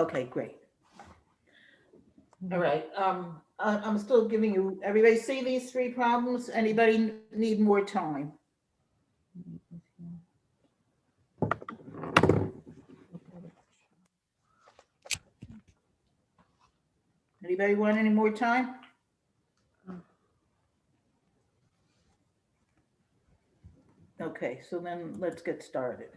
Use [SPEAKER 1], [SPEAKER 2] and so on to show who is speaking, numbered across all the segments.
[SPEAKER 1] Okay, great. All right, I'm still giving you, everybody see these three problems? Anybody need more time? Anybody want any more time? Okay, so then let's get started.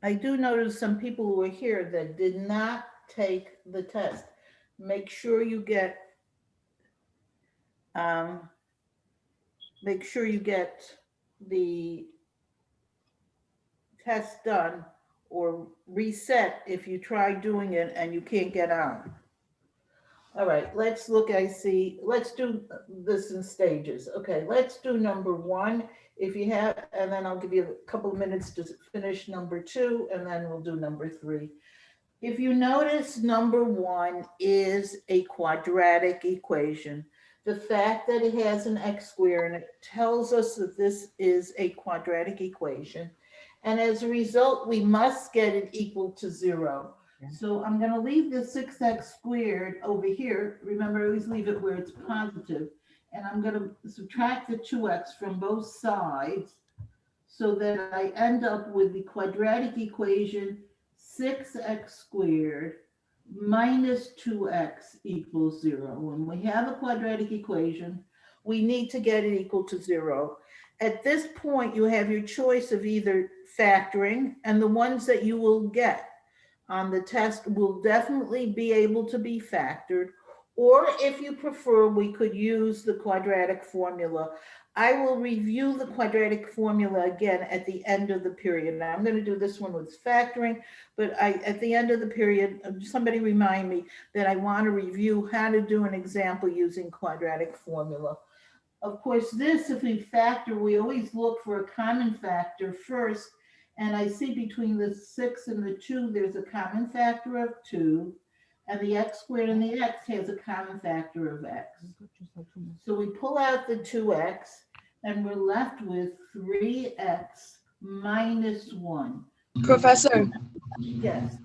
[SPEAKER 1] I do notice some people who are here that did not take the test. Make sure you get, um, make sure you get the test done or reset if you try doing it and you can't get on. All right, let's look, I see, let's do this in stages. Okay, let's do number one. If you have, and then I'll give you a couple of minutes to finish number two, and then we'll do number three. If you notice, number one is a quadratic equation. The fact that it has an x squared in it tells us that this is a quadratic equation. And as a result, we must get it equal to 0. So I'm going to leave the 6x squared over here. Remember, I always leave it where it's positive. And I'm going to subtract the 2x from both sides so that I end up with the quadratic equation 6x squared minus 2x equals 0. When we have a quadratic equation, we need to get it equal to 0. At this point, you have your choice of either factoring, and the ones that you will get on the test will definitely be able to be factored, or if you prefer, we could use the quadratic formula. I will review the quadratic formula again at the end of the period. Now I'm going to do this one with factoring, but at the end of the period, somebody remind me that I want to review how to do an example using quadratic formula. Of course, this, if we factor, we always look for a common factor first. And I see between the 6 and the 2, there's a common factor of 2. And the x squared and the x has a common factor of x. So we pull out the 2x, and we're left with 3x minus 1.
[SPEAKER 2] Professor,
[SPEAKER 1] Yes,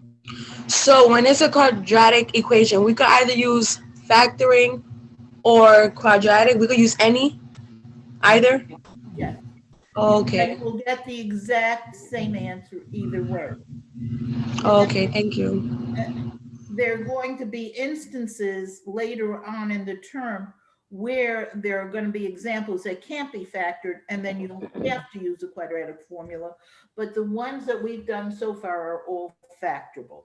[SPEAKER 2] so when it's a quadratic equation, we could either use factoring or quadratic. We could use any, either.
[SPEAKER 1] yes. And
[SPEAKER 2] Okay.
[SPEAKER 1] you will get the exact same answer either way.
[SPEAKER 2] Okay, thank you.
[SPEAKER 1] There are going to be instances later on in the term where there are going to be examples that can't be factored, and then you have to use a quadratic formula. But the ones that we've done so far are all factorable.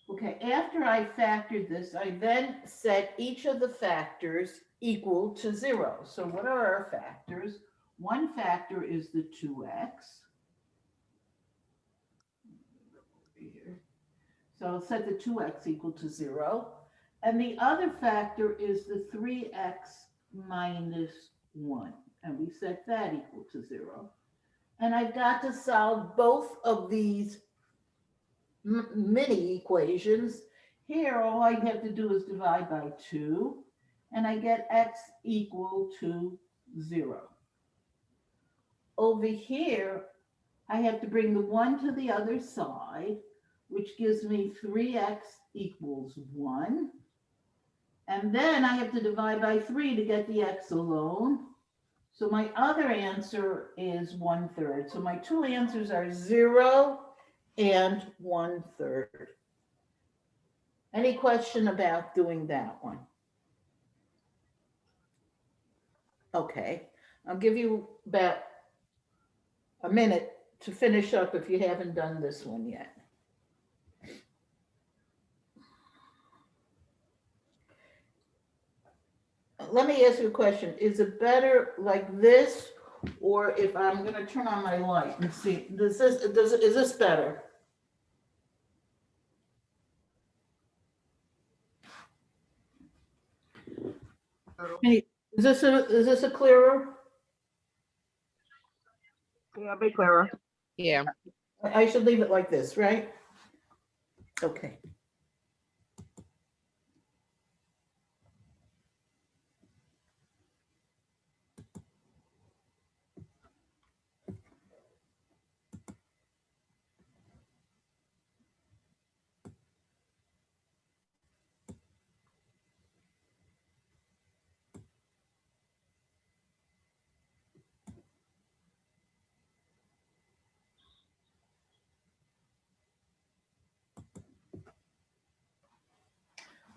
[SPEAKER 1] Okay, after I factored this, I then set each of the factors equal to 0. So what are our factors? One factor is the 2x. So I'll set the 2x equal to 0. And the other factor is the 3x minus 1. And we set that equal to 0. And I've got to solve both of these mini equations. Here, all I have to do is divide by 2. And I get x equal to 0. Over here, I have to bring the 1 to the other side, which gives me 3x equals 1. And then I have to divide by 3 to get the x alone. So my other answer is 1/3. So my two answers are 0 and 1/3. Any question about doing that one? Okay, I'll give you about a minute to finish up if you haven't done this one yet. Let me ask you a question. Is it better like this, or if I'm going to turn on my light and see, is this better? Hey, is this a clearer?
[SPEAKER 3] Yeah, a bit clearer.
[SPEAKER 4] Yeah.
[SPEAKER 1] I should leave it like this, right? Okay.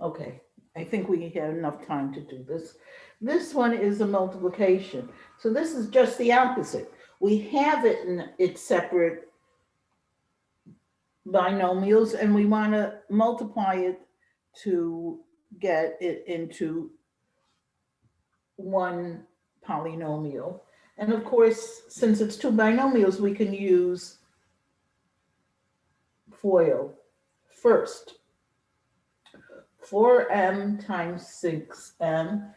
[SPEAKER 1] Okay, I think we have enough time to do this. This one is a multiplication. So this is just the opposite. We have it in its separate binomials and we want to multiply it to get it into one polynomial. And of course, since it's two binomials, we can use FOIL first. 4m times 6m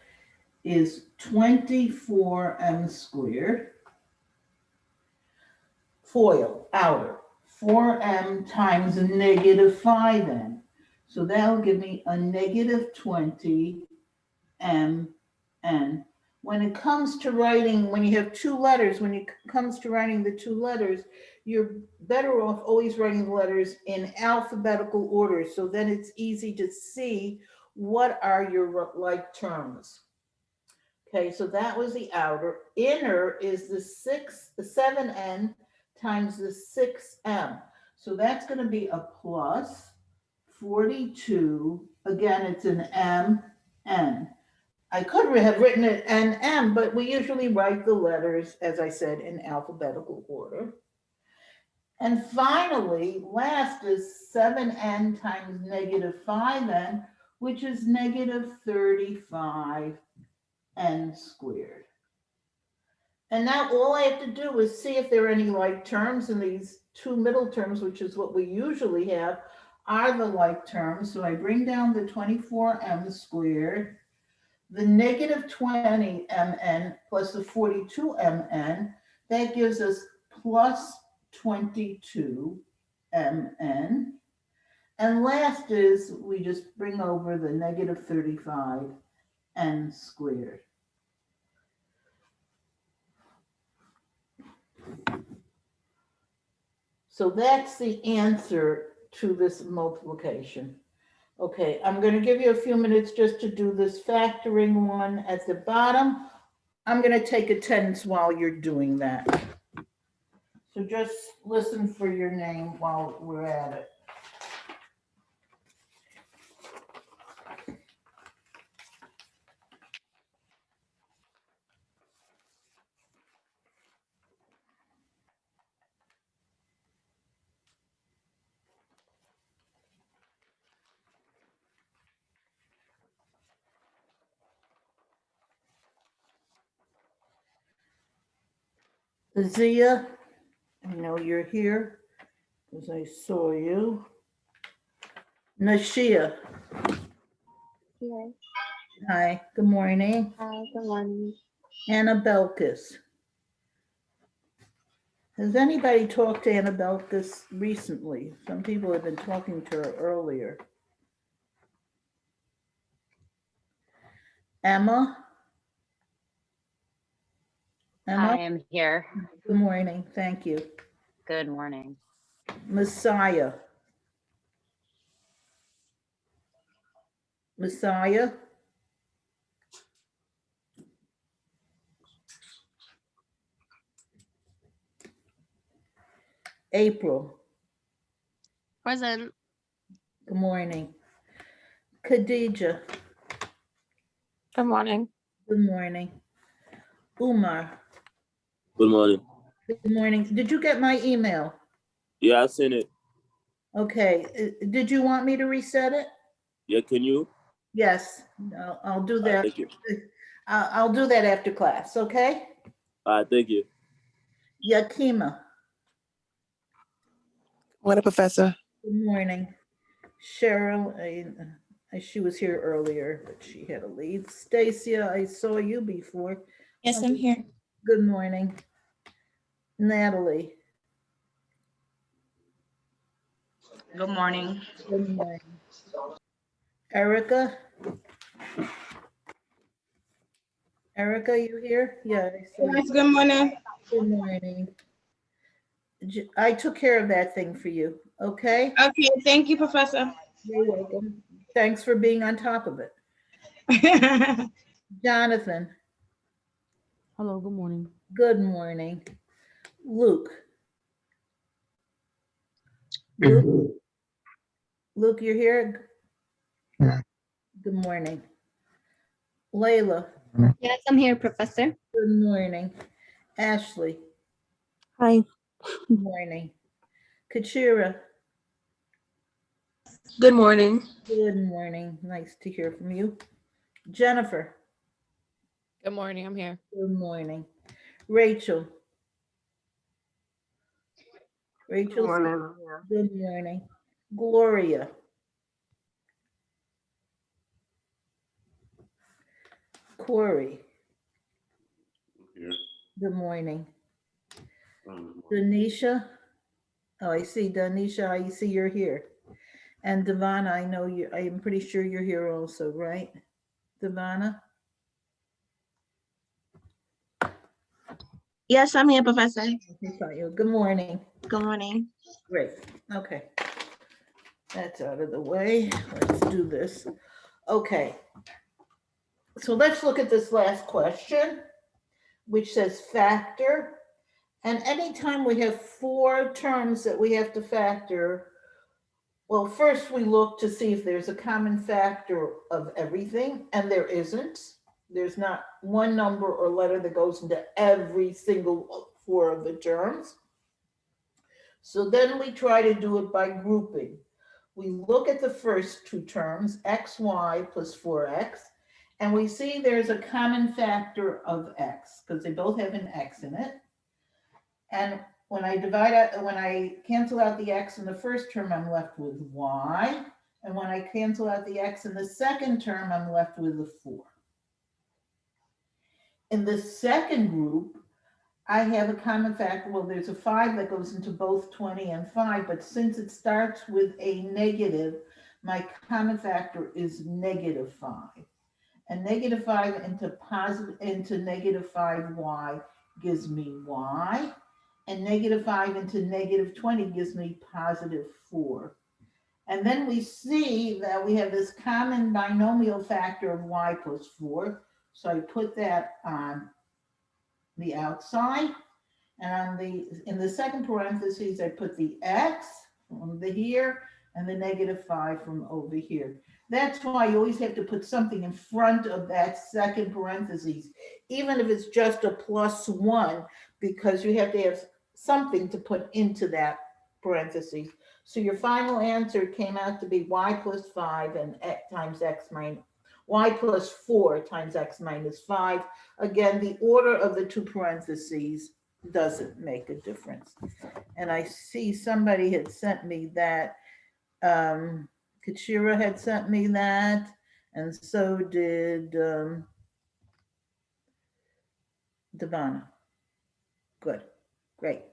[SPEAKER 1] is 24m squared. FOIL, outer, 4m times negative 5m. So that'll give me a negative 20mn. When it comes to writing, when you have two letters, when it comes to writing the two letters, you're better off always writing the letters in alphabetical order. So then it's easy to see what are your like terms. Okay, so that was the outer. Inner is the 7n times the 6m. So that's going to be a plus 42. Again, it's an mn. I could have written it NM, but we usually write the letters, as I said, in alphabetical order. And finally, last is 7n times negative 5n, which is negative 35n squared. And now all I have to do is see if there are any like terms, and these two middle terms, which is what we usually have, are the like terms. So I bring down the 24m squared, the negative 20mn plus the 42mn, that gives us plus 22mn. And last is we just bring over the negative 35n squared. So that's the answer to this multiplication. Okay, I'm going to give you a few minutes just to do this factoring one at the bottom. I'm going to take attendance while you're doing that. So just listen for your name while we're at it. Zia, I know you're here because I saw you. Nashia,
[SPEAKER 3] Yes.
[SPEAKER 1] hi, good morning.
[SPEAKER 3] Hi, good morning.
[SPEAKER 1] Anna Belkis. Has anybody talked to Anna Belkis recently? Some people have been talking to her earlier. Emma?
[SPEAKER 4] I
[SPEAKER 1] Emma,
[SPEAKER 4] am here.
[SPEAKER 1] good morning, thank you.
[SPEAKER 4] Good morning.
[SPEAKER 1] Messiah. Messiah? April,
[SPEAKER 3] Present.
[SPEAKER 1] good morning. Khadija,
[SPEAKER 3] Good morning.
[SPEAKER 1] good morning. Umar,
[SPEAKER 5] Good morning.
[SPEAKER 1] good morning. Did you get my email?
[SPEAKER 5] Yeah, I seen it.
[SPEAKER 1] Okay, did you want me to reset it?
[SPEAKER 5] Yeah, can you?
[SPEAKER 1] Yes, I'll do that.
[SPEAKER 5] Thank you.
[SPEAKER 1] I'll do that after class, okay?
[SPEAKER 5] Thank you.
[SPEAKER 1] Yakima,
[SPEAKER 6] Morning, Professor.
[SPEAKER 1] good morning. Cheryl, she was here earlier, but she had to leave. Stacia, I saw you before.
[SPEAKER 7] Yes, I'm here.
[SPEAKER 1] Good morning. Natalie,
[SPEAKER 6] Good morning.
[SPEAKER 1] Good morning. Erica? Erica, you here? Yeah, I saw you.
[SPEAKER 7] Yes, good morning.
[SPEAKER 1] Good morning. I took care of that thing for you, okay?
[SPEAKER 7] Okay, thank you, Professor.
[SPEAKER 1] You're welcome. Thanks for being on top of it. Jonathan,
[SPEAKER 8] Hello, good morning.
[SPEAKER 1] good morning. Luke? Luke, Luke, you're here?
[SPEAKER 9] Yeah.
[SPEAKER 1] Good morning. Layla,
[SPEAKER 3] Yes, I'm here, Professor.
[SPEAKER 1] good morning. Ashley,
[SPEAKER 2] Hi.
[SPEAKER 1] good morning. Kachira,
[SPEAKER 2] Good morning.
[SPEAKER 1] good morning. Nice to hear from you. Jennifer,
[SPEAKER 10] Good morning. I'm here.
[SPEAKER 1] good morning. Rachel. Rachel, good morning. Gloria. Corey,
[SPEAKER 11] Here.
[SPEAKER 1] good morning. Denisha, oh, I see, Denisha, I see you're here. And Devana, I know you, I am pretty sure you're here also, right? Devana,
[SPEAKER 7] Yes, I'm here, Professor.
[SPEAKER 1] I thought you, good morning.
[SPEAKER 7] Good morning.
[SPEAKER 1] Great, okay. That's out of the way. Let's do this. Okay. So let's look at this last question, which says factor. And anytime we have 4 terms that we have to factor, well, first we look to see if there's a common factor of everything, and there isn't. There's not one number or letter that goes into every single 4 of the terms. So then we try to do it by grouping. We look at the first 2 terms, xy plus 4x, and we see there's a common factor of x because they both have an x in it. And when I when I cancel out the x in the first term, I'm left with y. And when I cancel out the x in the second term, I'm left with the 4. In the second group, I have a common factor. Well, there's a 5 that goes into both 20 and 5, but since it starts with a negative, my common factor is -5. And -5 into -5y gives me y. And -5 into -20 gives me +4. And then we see that we have this common binomial factor of y plus 4. So I put that on the outside. And in the second parentheses, I put the x from over here and the -5 from over here. That's why you always have to put something in front of that second parentheses, even if it's just a +1, because you have to have something to put into that parentheses. So your final answer came out to be y plus 5 and x times x minus y plus 4 times x minus 5. Again, the order of the 2 parentheses doesn't make a difference. And I see somebody had sent me that. Kachira had sent me that, and so did Devana. Good, great.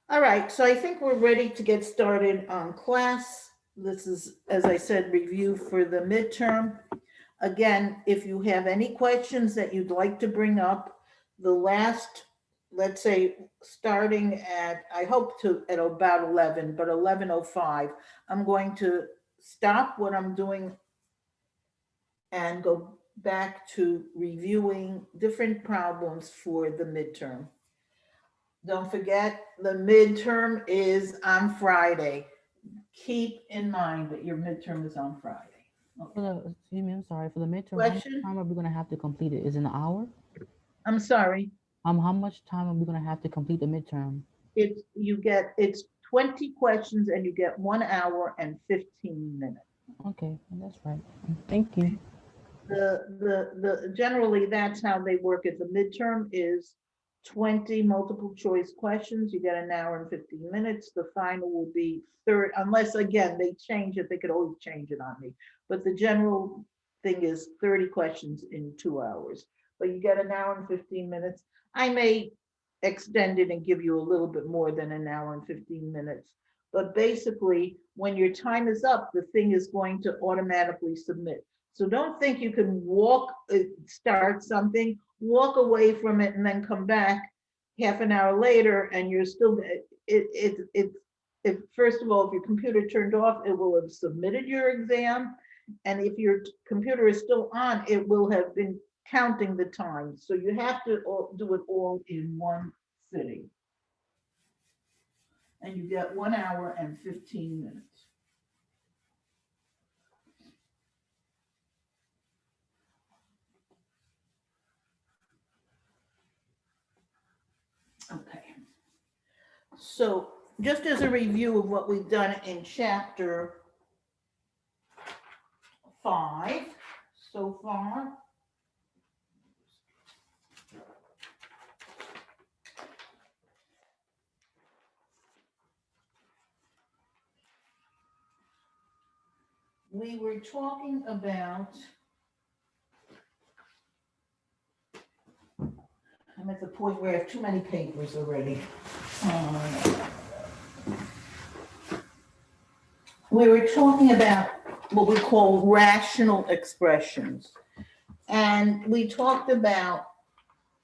[SPEAKER 1] All right, so I think we're ready to get started on class. This is, as I said, review for the midterm. Again, if you have any questions that you'd like to bring up, the last, let's say, starting at, I hope to at about 11, but 11:05, I'm going to stop what I'm doing and go back to reviewing different problems for the midterm. Don't forget, the midterm is on Friday. Keep in mind that your midterm is on Friday. Okay.
[SPEAKER 8] Excuse me, I'm sorry. For the midterm,
[SPEAKER 1] Question?
[SPEAKER 8] how much time are we gonna have to complete it? Is it an hour?
[SPEAKER 1] I'm sorry.
[SPEAKER 8] How much time are we gonna have to complete the midterm?
[SPEAKER 1] It's 20 questions and you get 1 hour and 15 minutes.
[SPEAKER 8] Okay, that's right. Thank you.
[SPEAKER 1] Generally, that's how they work at the midterm is 20 multiple choice questions. You get 1 hour and 15 minutes. The final will be unless again, they change it, they could always change it on me. But the general thing is 30 questions in 2 hours, but you get 1 hour and 15 minutes. I may extend it and give you a little bit more than 1 hour and 15 minutes, But basically, when your time is up, the thing is going to automatically submit. So don't think you can start something, walk away from it, and then come back half an hour later, and you're still, first of all, if your computer turned off, it will have submitted your exam. And if your computer is still on, it will have been counting the time. So you have to do it all in one sitting. And you get 1 hour and 15 minutes. Okay. So just as a review of what we've done in chapter 5 so far. We were talking about, I'm at the point where I have too many papers already. We were talking about what we call rational expressions. And we talked about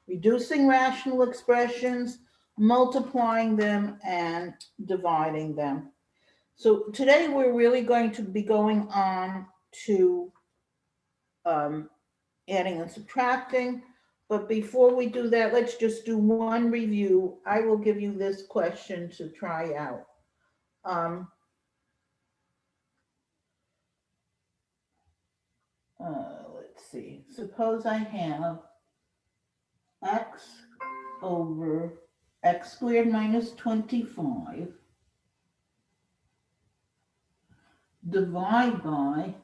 [SPEAKER 1] reducing rational expressions, multiplying them, and dividing them. So today we're really going to be going on to adding and subtracting. But before we do that, let's just do one review. I will give you this question to try out. Let's see. Suppose I have x over x squared minus 25 divide by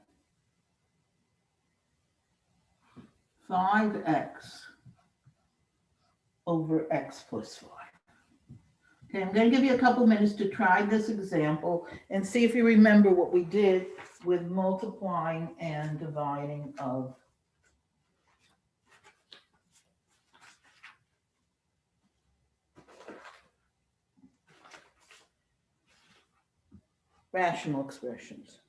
[SPEAKER 1] 5x over x plus 5. Okay, I'm going to give you a couple minutes to try this example and see if you remember what we did with multiplying and dividing of rational expressions.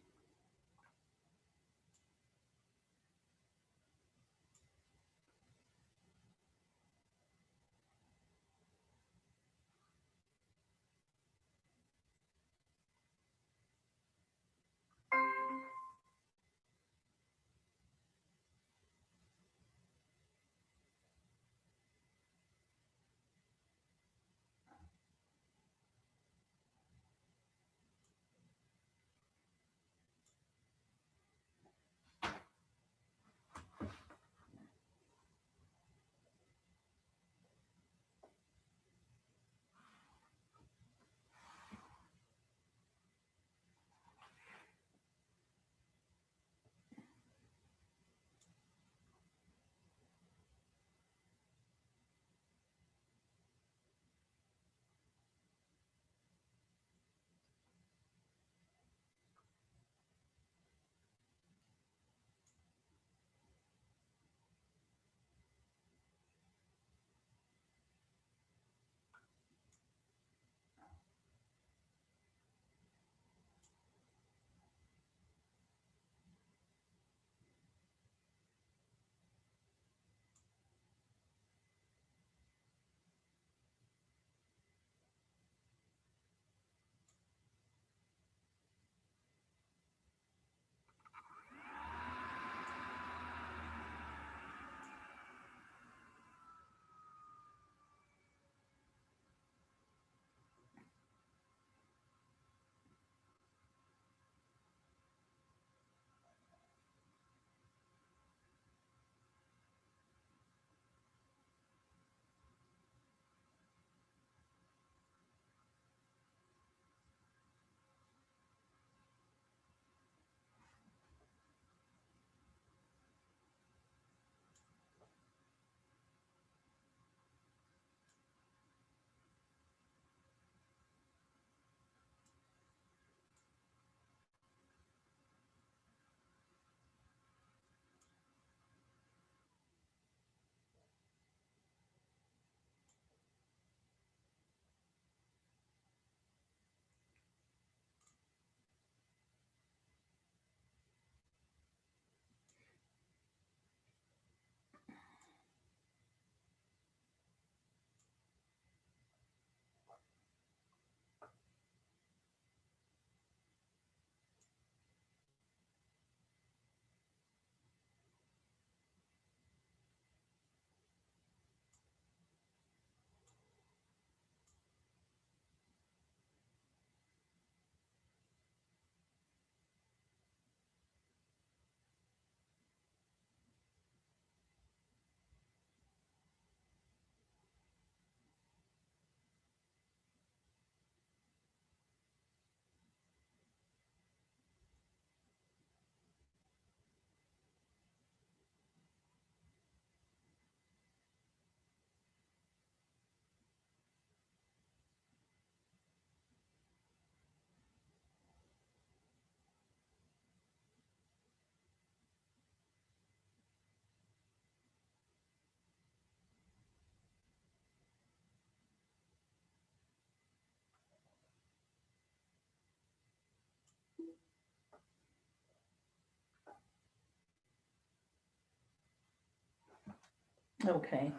[SPEAKER 1] Okay,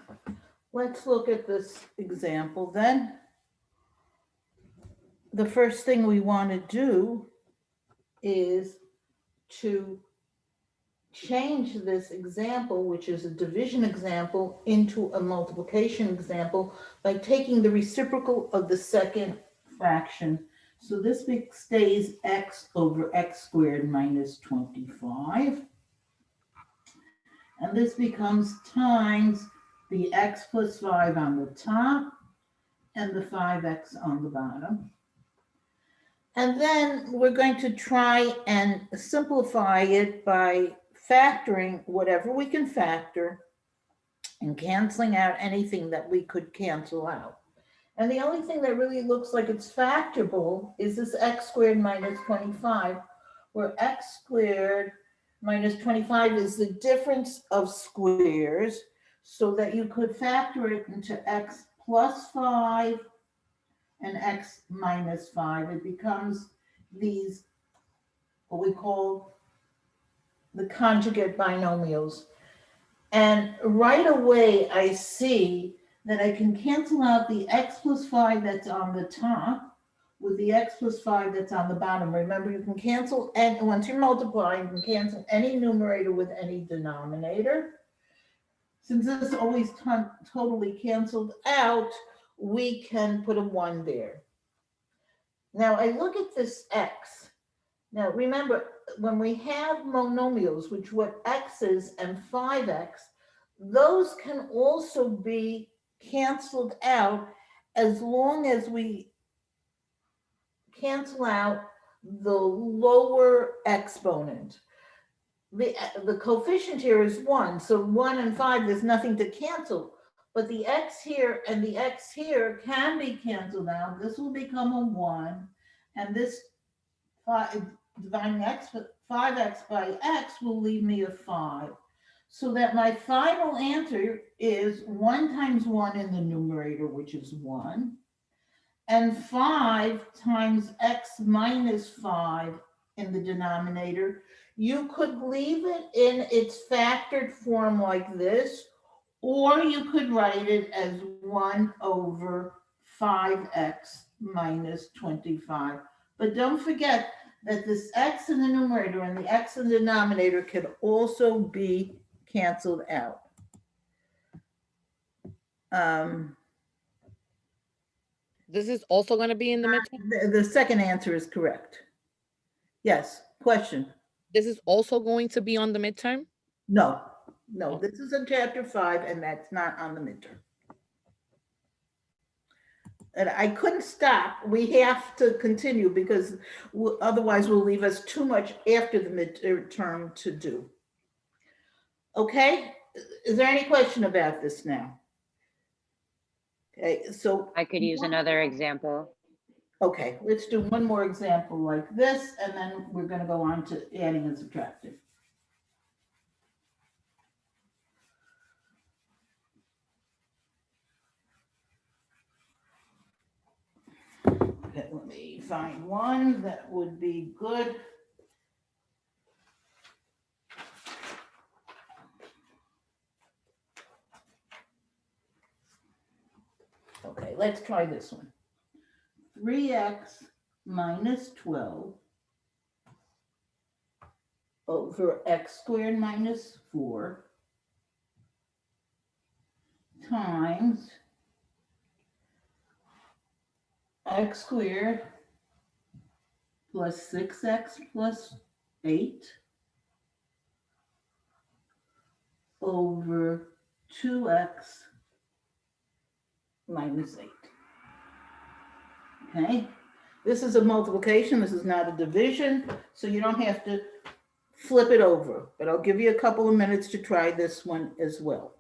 [SPEAKER 1] let's look at this example then. The first thing we want to do is to change this example, which is a division example, into a multiplication example by taking the reciprocal of the second fraction. So this stays x over x squared minus 25. And this becomes times the x plus 5 on the top and the 5x on the bottom. And then we're going to try and simplify it by factoring whatever we can factor and canceling out anything that we could cancel out. And the only thing that really looks like it's factorable is this x squared minus 25, where x squared minus 25 is the difference of squares, so that you could factor it into x plus 5 and x minus 5. It becomes these, what we call the conjugate binomials. And right away, I see that I can cancel out the x plus 5 that's on the top with the x plus 5 that's on the bottom. Remember, you can cancel, and once you're multiplying, you can cancel any numerator with any denominator. Since this is always totally canceled out, we can put a 1 there. Now I look at this x. Now remember, when we have monomials, which what x is and 5x, those can also be canceled out as long as we cancel out the lower exponent. The coefficient here is 1, so 1 and 5, there's nothing to cancel. But the x here and the x here can be canceled out. This will become a 1, and this 5, dividing x, 5x by x will leave me a 5. So that my final answer is 1 times 1 in the numerator, which is 1, and 5 times x minus 5 in the denominator. You could leave it in its factored form like this, or you could write it as 1 over 5x minus 25. But don't forget that this x in the numerator and the x in the denominator can also be canceled out.
[SPEAKER 10] This is also going to be in the midterm?
[SPEAKER 1] The second answer is correct. Yes, question?
[SPEAKER 10] This is also going to be on the midterm?
[SPEAKER 1] No, no,
[SPEAKER 10] Oh.
[SPEAKER 1] this is in chapter 5 and that's not on the midterm. And I couldn't stop. We have to continue because otherwise will leave us too much after the midterm to do. Okay, is there any question about this now? Okay, so.
[SPEAKER 4] I could use another example.
[SPEAKER 1] Okay, let's do one more example like this, and then we're going to go on to adding and subtracting. Okay, let me find one that would be good. Okay, let's try this one. 3x minus 12 over x squared minus 4 times x squared plus 6x plus 8 over 2x minus 8. Okay, this is a multiplication. This is not a division, so you don't have to flip it over, but I'll give you a couple of minutes to try this one as well.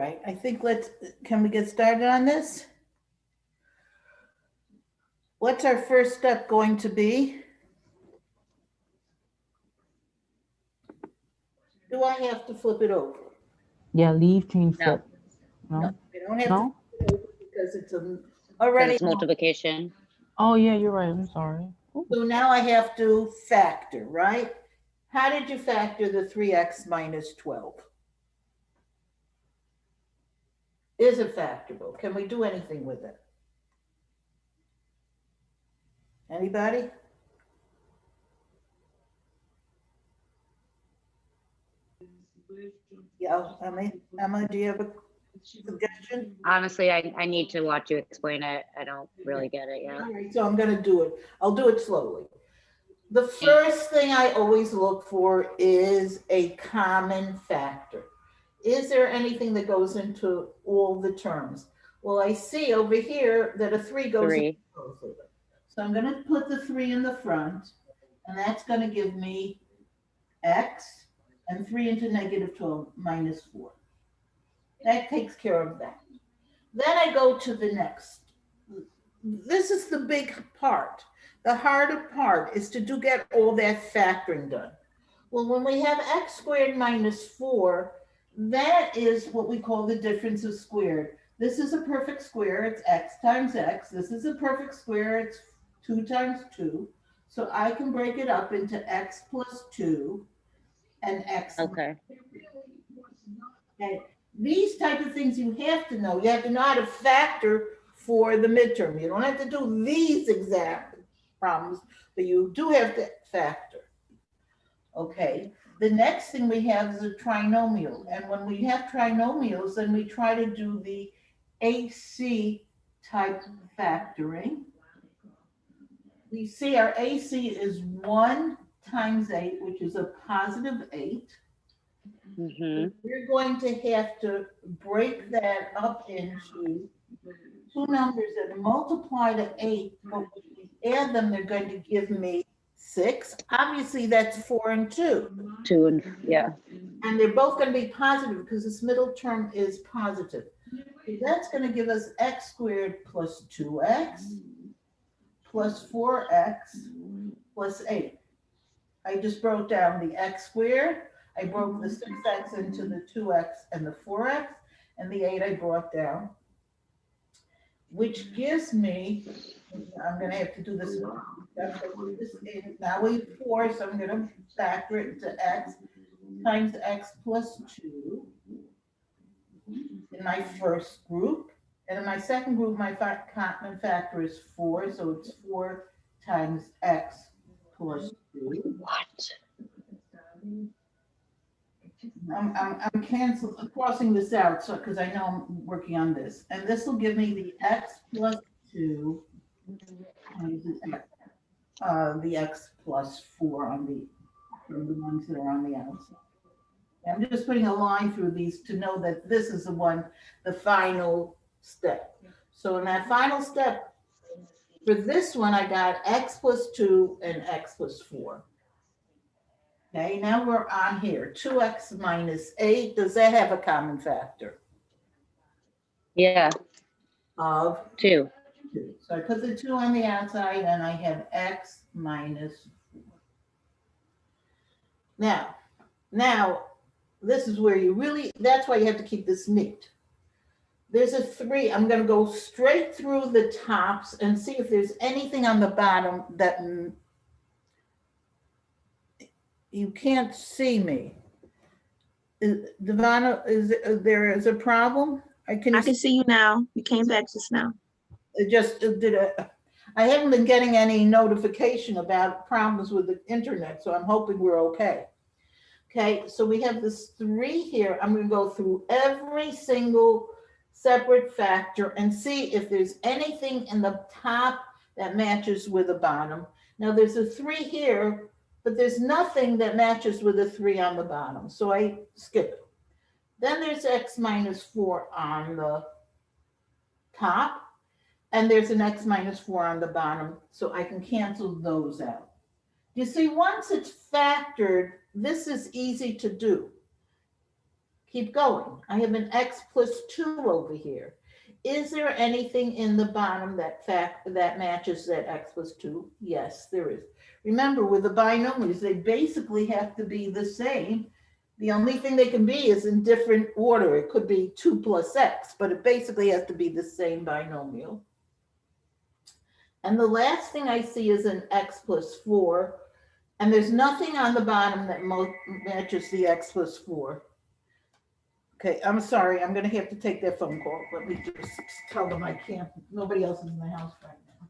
[SPEAKER 1] right, I think can we get started on this? What's our first step going to be? Do I have to flip it over?
[SPEAKER 8] Yeah, leave, change,
[SPEAKER 4] No,
[SPEAKER 8] flip.
[SPEAKER 1] No,
[SPEAKER 8] No?
[SPEAKER 1] I don't have to
[SPEAKER 8] No?
[SPEAKER 1] flip it over because it's
[SPEAKER 4] because
[SPEAKER 1] already.
[SPEAKER 4] it's multiplication.
[SPEAKER 8] Oh, yeah, you're right. I'm sorry. Ooh.
[SPEAKER 1] So now I have to factor, right? How did you factor the 3x minus 12? Is it factorable? Can we do anything with it? Anybody? Yeah, Emma, do you have a suggestion?
[SPEAKER 4] Honestly, I need to watch you explain it. I don't really get it yet.
[SPEAKER 1] All right, so I'm gonna do it. I'll do it slowly. The first thing I always look for is a common factor. Is there anything that goes into all the terms? Well, I see over here that a 3 goes into
[SPEAKER 4] 3.
[SPEAKER 1] both of them. So I'm gonna put the 3 in the front, and that's gonna give me x, and 3 into negative 12 minus 4. That takes care of that. Then I go to the next. This is the big part. The harder part is to get all that factoring done. Well, when we have x squared minus 4, that is what we call the difference of squared. This is a perfect square, it's x times x. This is a perfect square, it's 2 times 2. So I can break it up into x plus 2 and x.
[SPEAKER 4] Okay.
[SPEAKER 1] Okay. These type of things you have to know. You have to know how to factor for the midterm. You don't have to do these exact problems, but you do have to factor. Okay, the next thing we have is a trinomial. And when we have trinomials, then we try to do the AC type factoring. We see our AC is 1 times 8, which is a positive 8.
[SPEAKER 4] Mm-hmm.
[SPEAKER 1] We're going to have to break that up into two numbers that multiply to 8, but when we add them, they're going to give me 6. Obviously, that's 4 and 2.
[SPEAKER 4] 2 and yeah.
[SPEAKER 1] And they're both going to be positive because this middle term is positive. So that's going to give us x squared plus 2x plus 4x plus 8. I just broke down the x squared. I broke the 6x into the 2x and the 4x, and the 8 I brought down, which gives me, I'm going to have to do this. Now we have 4, so I'm going to factor it into x times x plus 2 in my first group. And in my second group, my common factor is 4, so it's 4 times x plus 2.
[SPEAKER 4] What?
[SPEAKER 1] I'm crossing this out because I know I'm working on this. And this will give me the x plus 2 times the x plus 4 on the ones that are on the outside. I'm just putting a line through these to know that this is the final step. So in that final step, for this one, I got x plus 2 and x plus 4. Okay, now we're on here, 2x minus 8. Does that have a common factor?
[SPEAKER 4] Yeah.
[SPEAKER 1] Of
[SPEAKER 4] 2.
[SPEAKER 1] 2. So I put the 2 on the outside and I have x minus 4. Now, this is where that's why you have to keep this neat. There's a 3. I'm going to go straight through the tops and see if there's anything on the bottom that you can't see me. Devonna, there is a problem?
[SPEAKER 7] I can see you now. You came back just now.
[SPEAKER 1] I haven't been getting any notification about problems with the internet, so I'm hoping we're okay. Okay, so we have this 3 here. I'm going to go through every single separate factor and see if there's anything in the top that matches with the bottom. Now there's a 3 here, but there's nothing that matches with a 3 on the bottom, so I skip it. Then there's x minus 4 on the top, and there's an x minus 4 on the bottom, so I can cancel those out. You see, once it's factored, this is easy to do. keep going. I have an x plus 2 over here. Is there anything in the bottom that matches that x plus 2? Yes, there is. Remember, with the binomials, they basically have to be the same. The only thing they can be is in different order. It could be 2 plus x, but it basically has to be the same binomial. And the last thing I see is an x plus 4. And there's nothing on the bottom that matches the x plus 4. Okay, I'm sorry, I'm gonna have to take their phone call. Let me just tell them I can't, nobody else is in the house right now.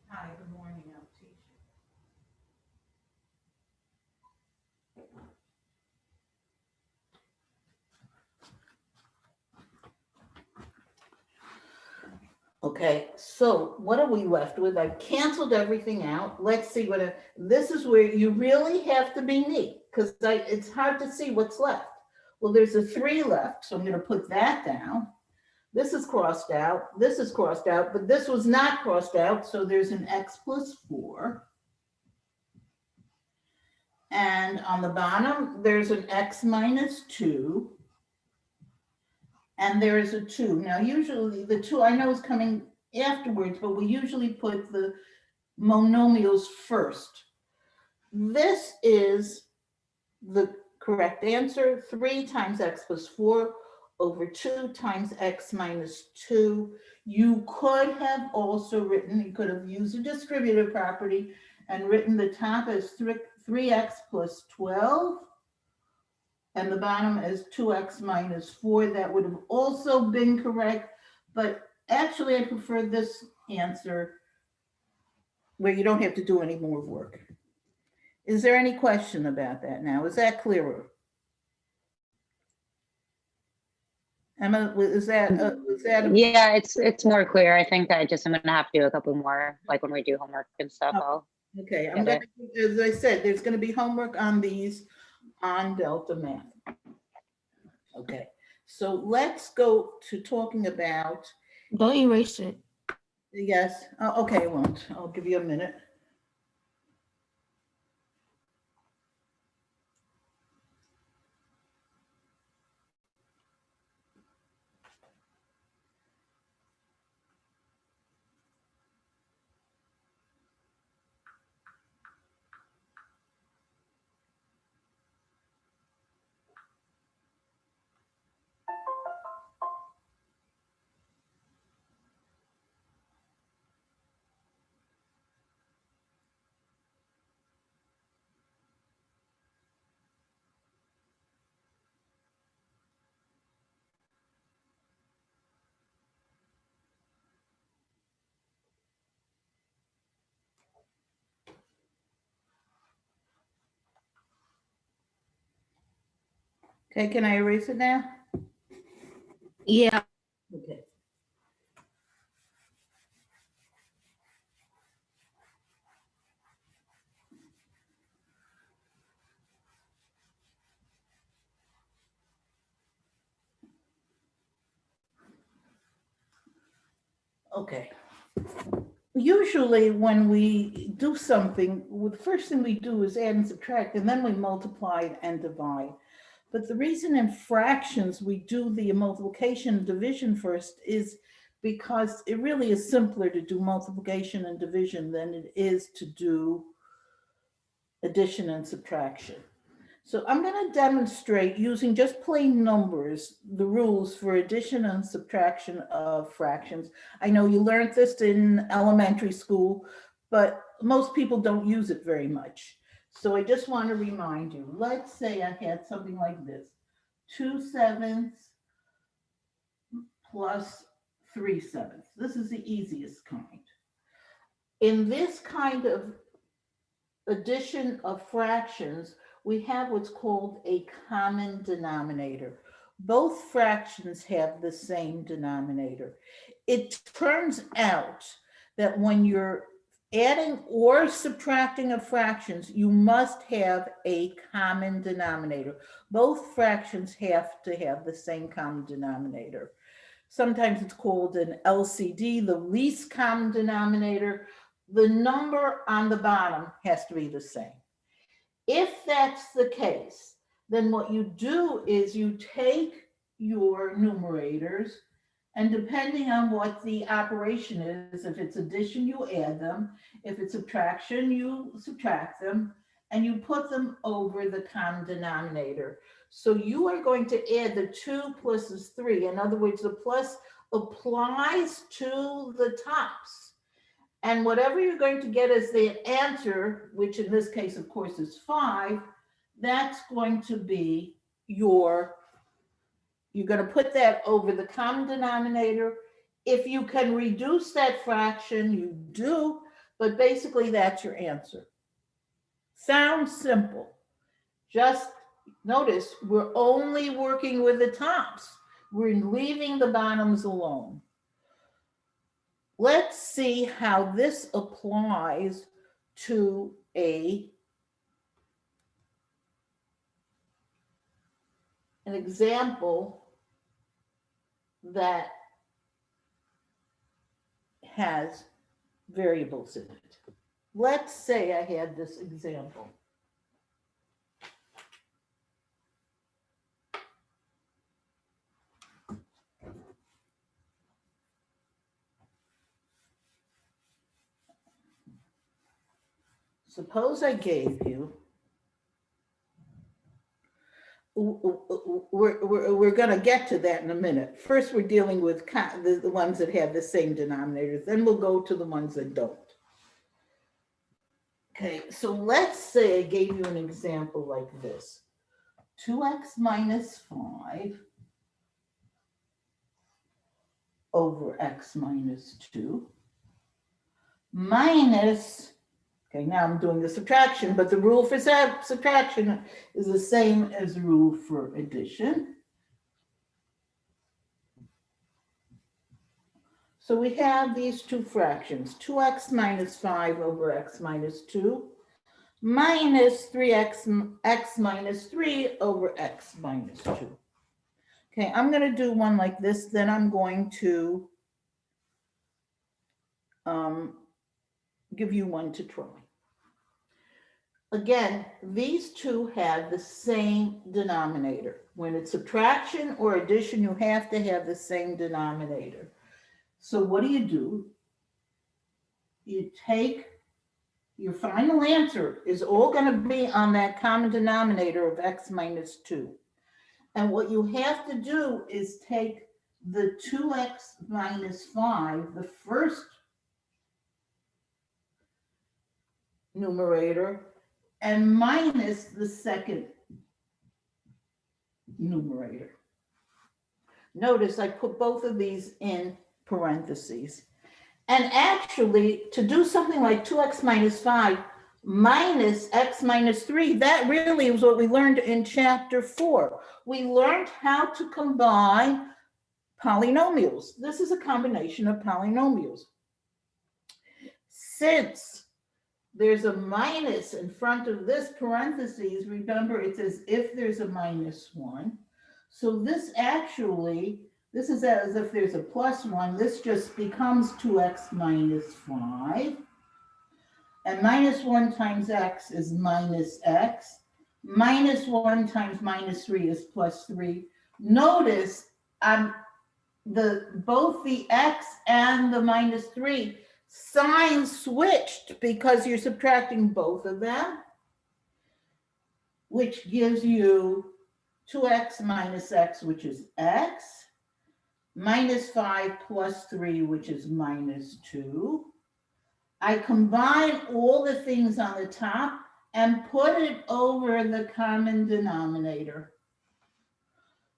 [SPEAKER 1] Hi, good morning, I'm teaching. Okay, so what are we left with? I canceled everything out. Let's see this is where you really have to be neat because it's hard to see what's left. Well, there's a 3 left, so I'm going to put that down. This is crossed out, this is crossed out, but this was not crossed out, so there's an x plus 4. And on the bottom, there's an x minus 2. And there is a 2. Now, usually the 2 I know is coming afterwards, but we usually put the monomials first. This is the correct answer. 3 times x plus 4 over 2 times x minus 2. You could have also written, you could have used a distributive property and written the top as 3x plus 12 and the bottom as 2x minus 4. That would have also been correct, but actually I prefer this answer where you don't have to do any more work. Is there any question about that now? Is that clearer? Emma, is that
[SPEAKER 4] Yeah, it's more clear. I think I'm gonna have to do a couple more, like when we do homework and stuff.
[SPEAKER 1] okay?
[SPEAKER 4] Get
[SPEAKER 1] As I said, there's going to be homework on these on Delta Math. Okay, so let's go to talking about,
[SPEAKER 7] Don't erase it.
[SPEAKER 1] yes, okay, I won't. I'll give you a minute. Okay, can I erase it now?
[SPEAKER 7] Yeah.
[SPEAKER 1] Okay. Okay. Usually when we do something, the first thing we do is add and subtract, and then we multiply and divide. But the reason in fractions we do the multiplication and division first is because it really is simpler to do multiplication and division than it is to do addition and subtraction. So I'm going to demonstrate using just plain numbers, the rules for addition and subtraction of fractions. I know you learned this in elementary school, but most people don't use it very much. So I just want to remind you, let's say I had something like this, 2/7 plus 3/7. This is the easiest kind. In this kind of addition of fractions, we have what's called a common denominator. Both fractions have the same denominator. It turns out that when you're adding or subtracting of fractions, you must have a common denominator. Both fractions have to have the same common denominator. Sometimes it's called an LCD, the least common denominator. the number on the bottom has to be the same. If that's the case, then what you do is you take your numerators, and depending on what the operation is, if it's addition, you add them. If it's subtraction, you subtract them, and you put them over the common denominator. So you are going to add the 2 plus 3. In other words, the plus applies to the tops. And whatever you're going to get as the answer, which in this case, of course, is 5, that's going to be you're going to put that over the common denominator. If you can reduce that fraction, you do, but basically that's your answer. Sounds simple. Just notice we're only working with the tops. We're leaving the bottoms alone. Let's see how this applies to an example that has variables in it. Let's say I had this example. Suppose I gave you, we're going to get to that in a minute. First, we're dealing with the ones that have the same denominators. Then we'll go to the ones that don't. Okay, so let's say I gave you an example like this. 2x minus 5 over x minus 2 minus, okay, now I'm doing the subtraction, but the rule for subtraction is the same as the rule for addition. So we have these two fractions, 2x minus 5 over x minus 2 minus 3x x minus 3 over x minus 2. Okay, I'm going to do one like this, then I'm going to give you one to try. Again, these two have the same denominator. When it's subtraction or addition, you have to have the same denominator. So what do? You take your final answer is all going to be on that common denominator of x minus 2. And what you have to do is take the 2x minus 5, the first numerator, and minus the second numerator. Notice I put both of these in parentheses. And actually, to do something like 2x minus 5 minus x minus 3, that really is what we learned in chapter 4. We learned how to combine polynomials. This is a combination of polynomials. Since there's a minus in front of this parentheses, remember it's as if there's a minus 1. So this actually, this is as if there's a plus 1. This just becomes 2x minus 5. And minus 1 times x is minus x. Minus 1 times minus 3 is plus 3. Notice both the x and the minus 3 signs switched because you're subtracting both of them, which gives you 2x minus x, which is x, minus 5 plus 3, which is minus 2. I combine all the things on the top and put it over the common denominator.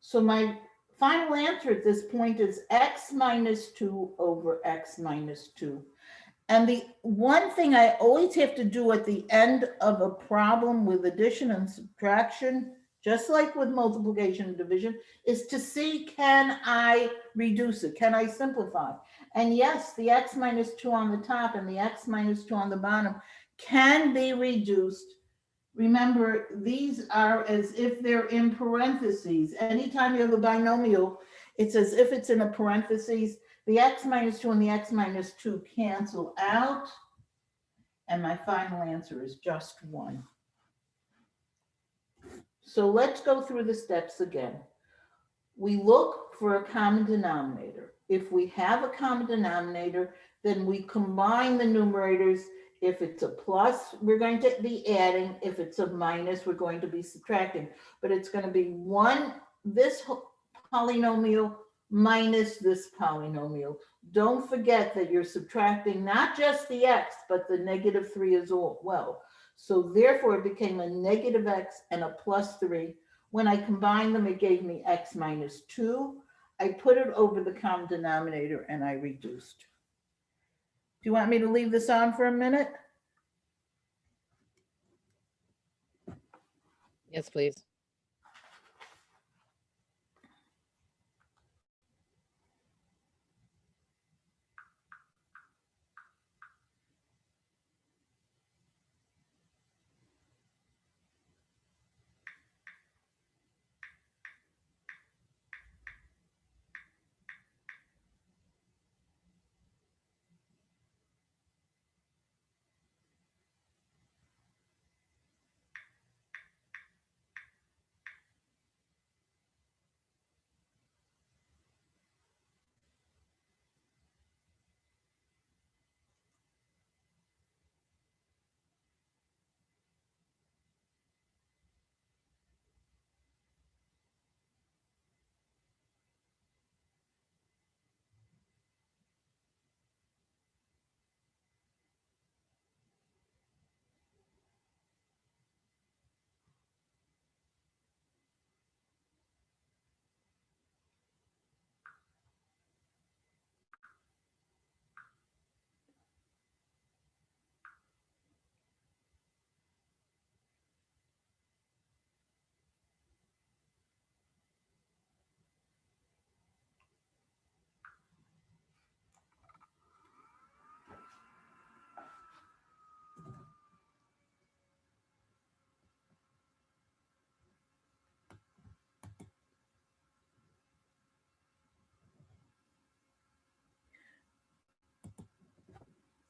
[SPEAKER 1] So my final answer at this point is x minus 2 over x minus 2. And the one thing I always have to do at the end of a problem with addition and subtraction, just like with multiplication and division, is to see, can I reduce it? Can I simplify? And yes, the x minus 2 on the top and the x minus 2 on the bottom can be reduced. Remember, these are as if they're in parentheses. Anytime you have a binomial, it's as if it's in a parentheses. The x minus 2 and the x minus 2 cancel out. And my final answer is just 1. So let's go through the steps again. We look for a common denominator. If we have a common denominator, then we combine the numerators. If it's a plus, we're going to be adding. If it's a minus, we're going to be subtracting. But it's going to be this polynomial minus this polynomial. Don't forget that you're subtracting not just the x, but the -3 as well. So therefore, it became a -x and a +3. When I combined them, it gave me x minus 2. I put it over the common denominator and I reduced. Do you want me to leave this on for a minute?
[SPEAKER 10] Yes, please.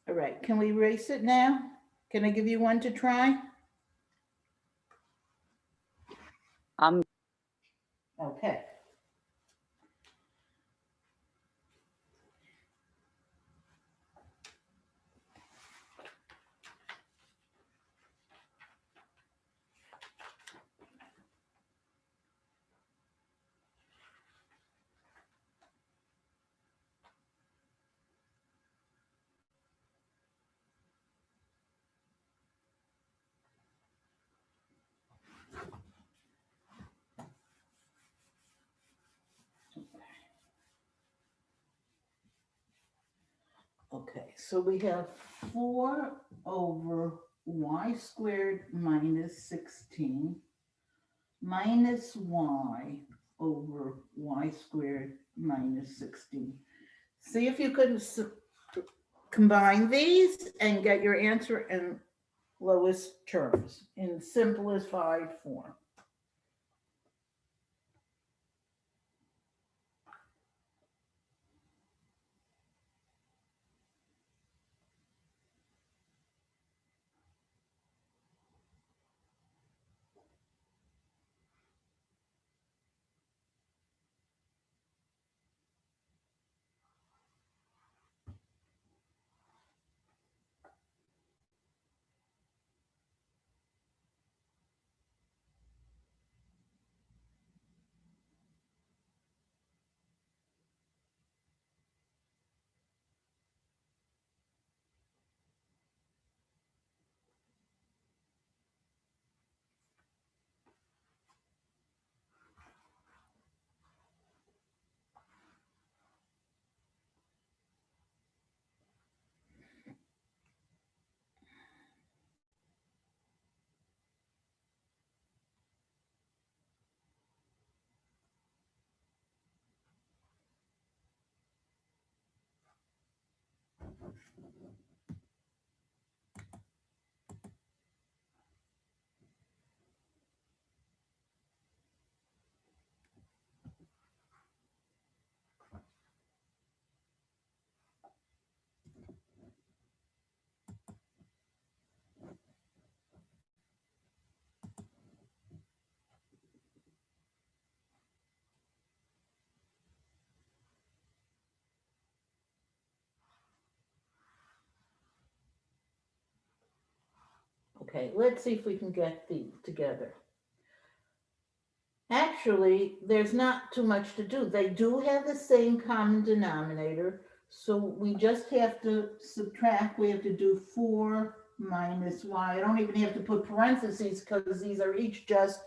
[SPEAKER 1] All right, can we erase it now? Can I give you one to try? Okay. Okay, so we have 4 over y squared minus 16 minus y over y squared minus 16. See if you could combine these and get your answer in lowest terms in simplified form. Okay, let's see if we can get these together. Actually, there's not too much to do. They do have the same common denominator, so we just have to subtract. We have to do 4 minus y. I don't even have to put parentheses because these are each just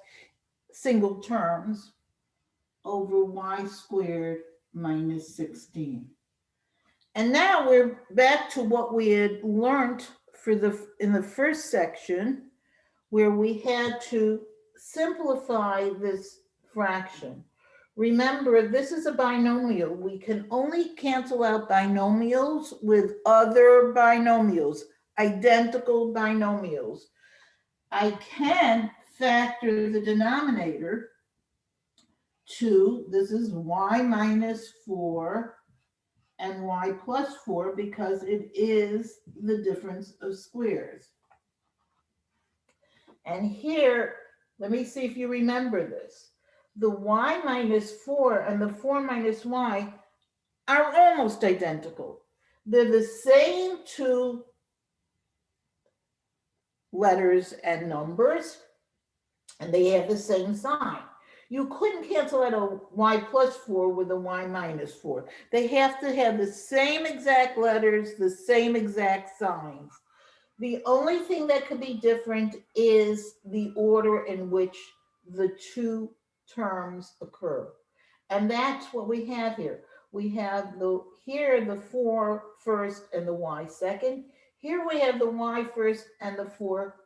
[SPEAKER 1] single terms over y squared minus 16. And now we're back to what we had learned in the first section, where we had to simplify this fraction. Remember, this is a binomial. We can only cancel out binomials with other binomials, identical binomials. I can factor the denominator to, this is y minus 4 and y plus 4 because it is the difference of squares. And here, let me see if you remember this. The y minus 4 and the 4 minus y are almost identical. They're the same two letters and numbers, and they have the same sign. You couldn't cancel out a y plus 4 with a y minus 4. They have to have the same exact letters, the same exact signs. The only thing that could be different is the order in which the two terms occur. And that's what we have here. We have here the 4 first and the y second. Here we have the y first and the 4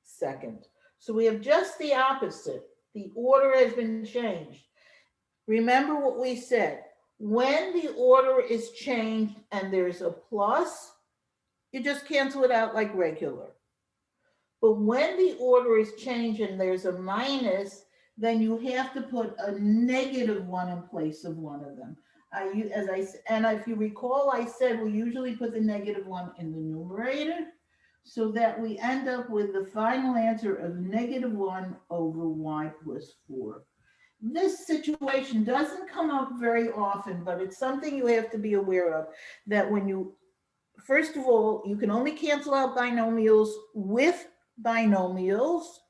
[SPEAKER 1] second. So we have just the opposite. The order has been changed. Remember what we said. When the order is changed and there's a plus, you just cancel it out like regular. But when the order is changed and there's a minus, then you have to put a -1 in place of one of them. And if you recall, I said we usually put the -1 in the numerator so that we end up with the final answer of -1 over y plus 4. This situation doesn't come up very often, but it's something you have to be aware of, that when you, first of all, you can only cancel out binomials with binomials,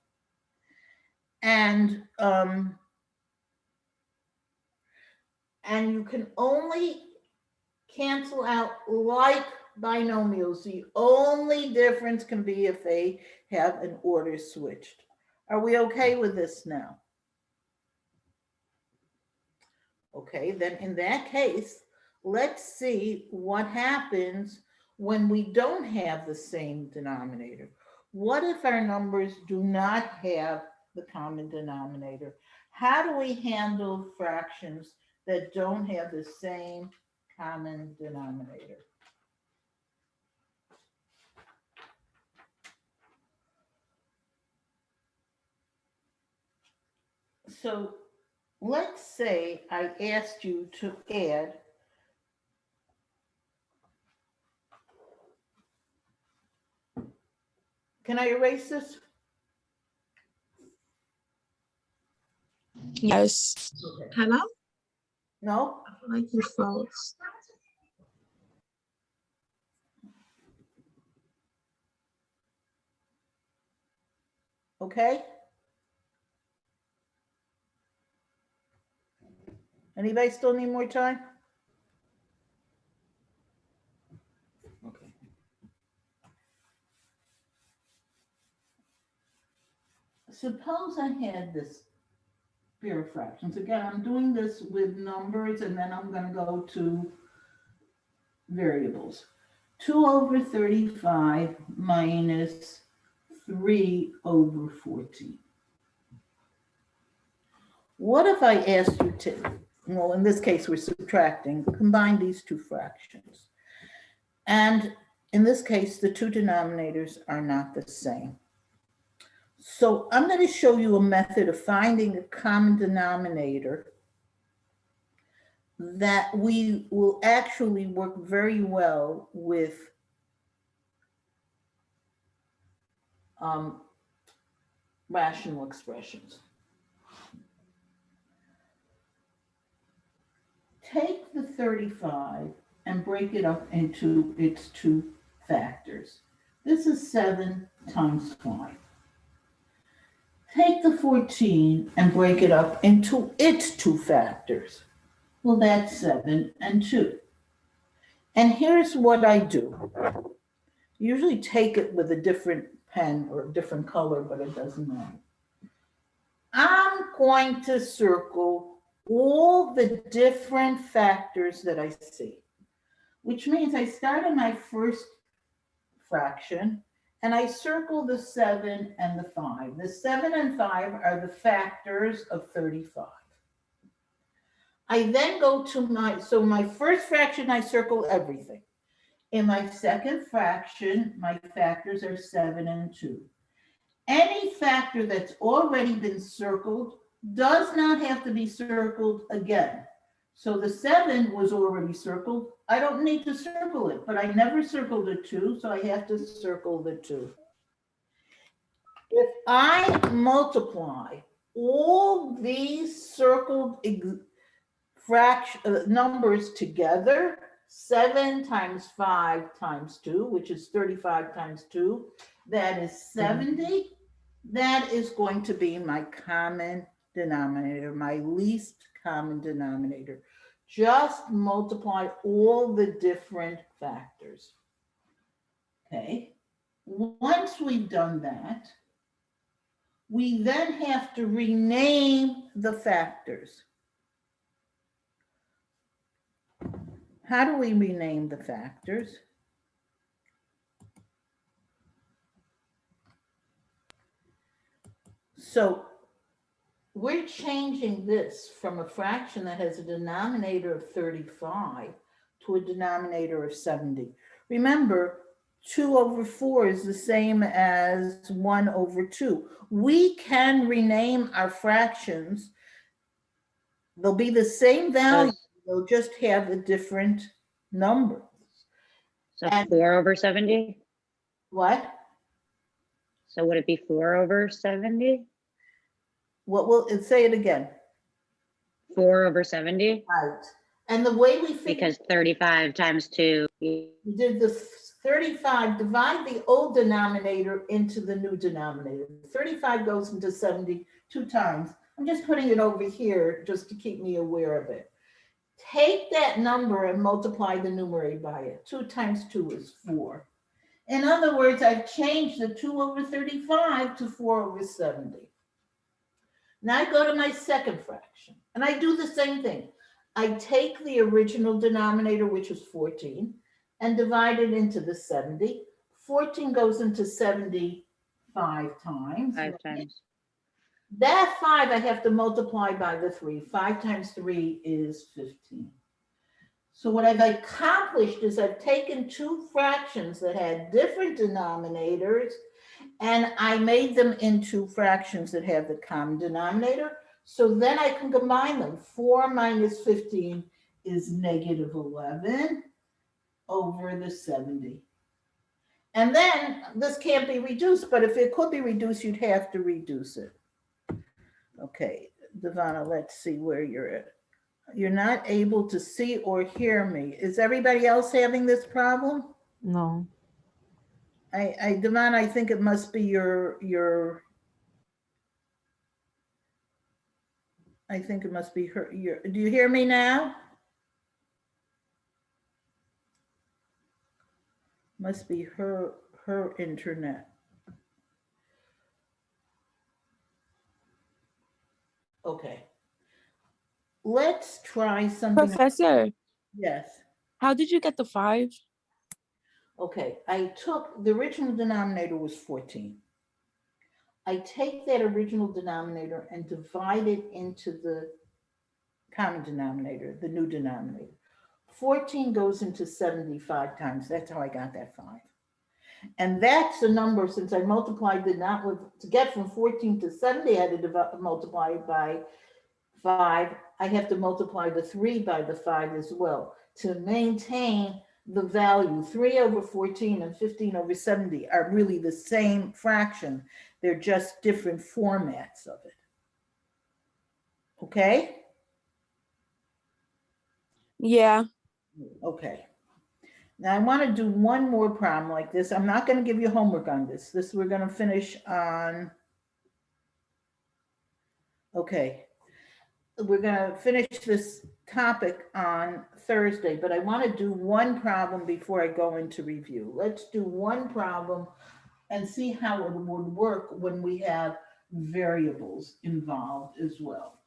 [SPEAKER 1] and you can only cancel out like binomials. The only difference can be if they have an order switched. Are we okay with this now? Okay, then in that case, let's see what happens when we don't have the same denominator. What if our numbers do not have the common denominator? How do we handle fractions that don't have the same common denominator? So let's say I asked you to add Can I erase this?
[SPEAKER 2] Yes.
[SPEAKER 1] Okay.
[SPEAKER 7] Hello?
[SPEAKER 1] No?
[SPEAKER 7] I feel like you froze.
[SPEAKER 1] Okay. Anybody still need more time? Okay. Suppose I had this pair of fractions. Again, I'm doing this with numbers and then I'm going to go to variables. 2 over 35 minus 3 over 14. What if I asked you to, well, in this case, we're subtracting, combine these two fractions. And in this case, the two denominators are not the same. So I'm going to show you a method of finding a common denominator that we will actually work very well with rational expressions. Take the 35 and break it up into its two factors. This is 7 times 5. Take the 14 and break it up into its two factors. Well, that's 7 and 2. And here's what I do. Usually take it with a different pen or a different color, but it doesn't matter. I'm going to circle all the different factors that I see, which means I start in my first fraction and I circle the 7 and the 5. The 7 and 5 are the factors of 35. I then go to my first fraction, I circle everything. In my second fraction, my factors are 7 and 2. Any factor that's already been circled does not have to be circled again. So the 7 was already circled. I don't need to circle it, but I never circled a 2, so I have to circle the 2. If I multiply all these circled numbers together, 7 times 5 times 2, which is 35 times 2, that is 70. That is going to be my common denominator, my least common denominator. Just multiply all the different factors. Okay, once we've done that, we then have to rename the factors. How do we rename the factors? So we're changing this from a fraction that has a denominator of 35 to a denominator of 70. Remember, 2 over 4 is the same as 1 over 2. We can rename our fractions. They'll be the same value, they'll just have a different number.
[SPEAKER 4] So
[SPEAKER 1] And-
[SPEAKER 4] 4 over 70?
[SPEAKER 1] What?
[SPEAKER 4] So would it be 4 over 70?
[SPEAKER 1] What will it say it again?
[SPEAKER 4] 4 over 70?
[SPEAKER 1] Right. And the way we figure
[SPEAKER 4] Because 35 times 2.
[SPEAKER 1] we did the 35, divide the old denominator into the new denominator. 35 goes into 70 2 times. I'm just putting it over here just to keep me aware of it. Take that number and multiply the numerator by it. 2 times 2 is 4. In other words, I've changed the 2 over 35 to 4 over 70. Now I go to my second fraction and I do the same thing. I take the original denominator, which is 14, and divide it into the 70. 14 goes into 75 times.
[SPEAKER 4] 5 times.
[SPEAKER 1] That 5 I have to multiply by the 3. 5 times 3 is 15. So what I've accomplished is I've taken two fractions that had different denominators and I made them into fractions that have the common denominator. So then I can combine them. 4 minus 15 is negative 11 over the 70. And then this can't be reduced, but if it could be reduced, you'd have to reduce it. Okay, Devonna, let's see where you're at. You're not able to see or hear me. Is everybody else having this problem?
[SPEAKER 8] No.
[SPEAKER 1] Devon, I think it must be your I think it must be her. Do you hear me now? Must be her internet. Okay. Let's try something.
[SPEAKER 6] Professor,
[SPEAKER 1] Yes.
[SPEAKER 6] how did you get the 5?
[SPEAKER 1] Okay, I took, the original denominator was 14. I take that original denominator and divide it into the common denominator, the new denominator. 14 goes into 75 times. That's how I got that 5. And that's the number, since I multiplied the not with, to get from 14 to 70, I had to multiply it by 5. I have to multiply the 3 by the 5 as well to maintain the value. 3 over 14 and 15 over 70 are really the same fraction. They're just different formats of it. Okay?
[SPEAKER 6] Yeah.
[SPEAKER 1] Okay. Now I want to do one more problem like this. I'm not going to give you homework on this. This we're going to finish on. Okay. We're going to finish this topic on Thursday, but I want to do one problem before I go into review. Let's do one problem and see how it would work when we have variables involved as well.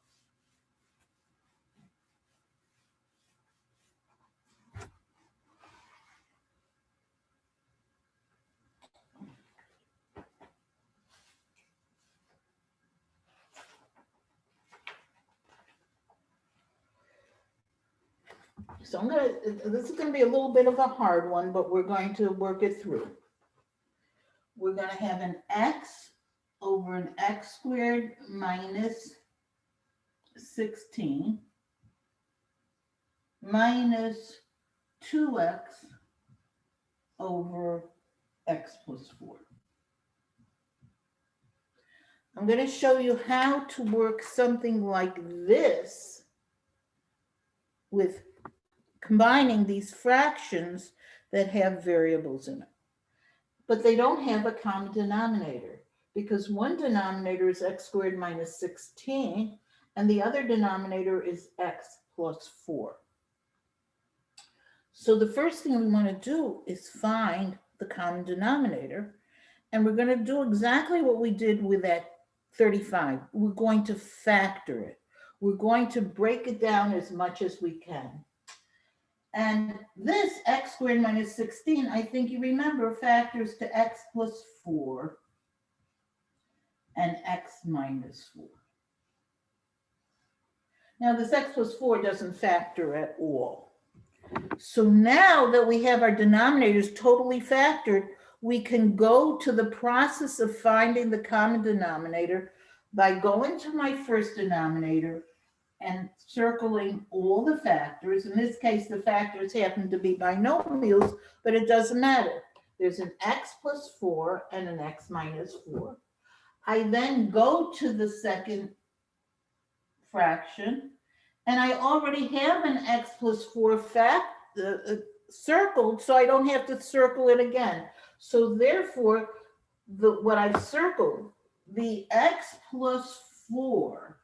[SPEAKER 1] So this is gonna be a little bit of a hard one, but we're going to work it through. We're gonna have an x over an x squared minus 16 minus 2x over x plus 4. I'm going to show you how to work something like this with combining these fractions that have variables in it. But they don't have a common denominator because one denominator is x squared minus 16 and the other denominator is x plus 4. So the first thing we want to do is find the common denominator, and we're going to do exactly what we did with that 35. We're going to factor it. We're going to break it down as much as we can. And this x squared minus 16, I think you remember, factors to x plus 4 and x minus 4. Now this x plus 4 doesn't factor at all. So now that we have our denominators totally factored, we can go to the process of finding the common denominator by going to my first denominator and circling all the factors. In this case, the factors happen to be binomials, but it doesn't matter. There's an x plus 4 and an x minus 4. I then go to the second fraction, and I already have an x plus 4 circled, so I don't have to circle it again. So therefore, what I've circled, the x plus 4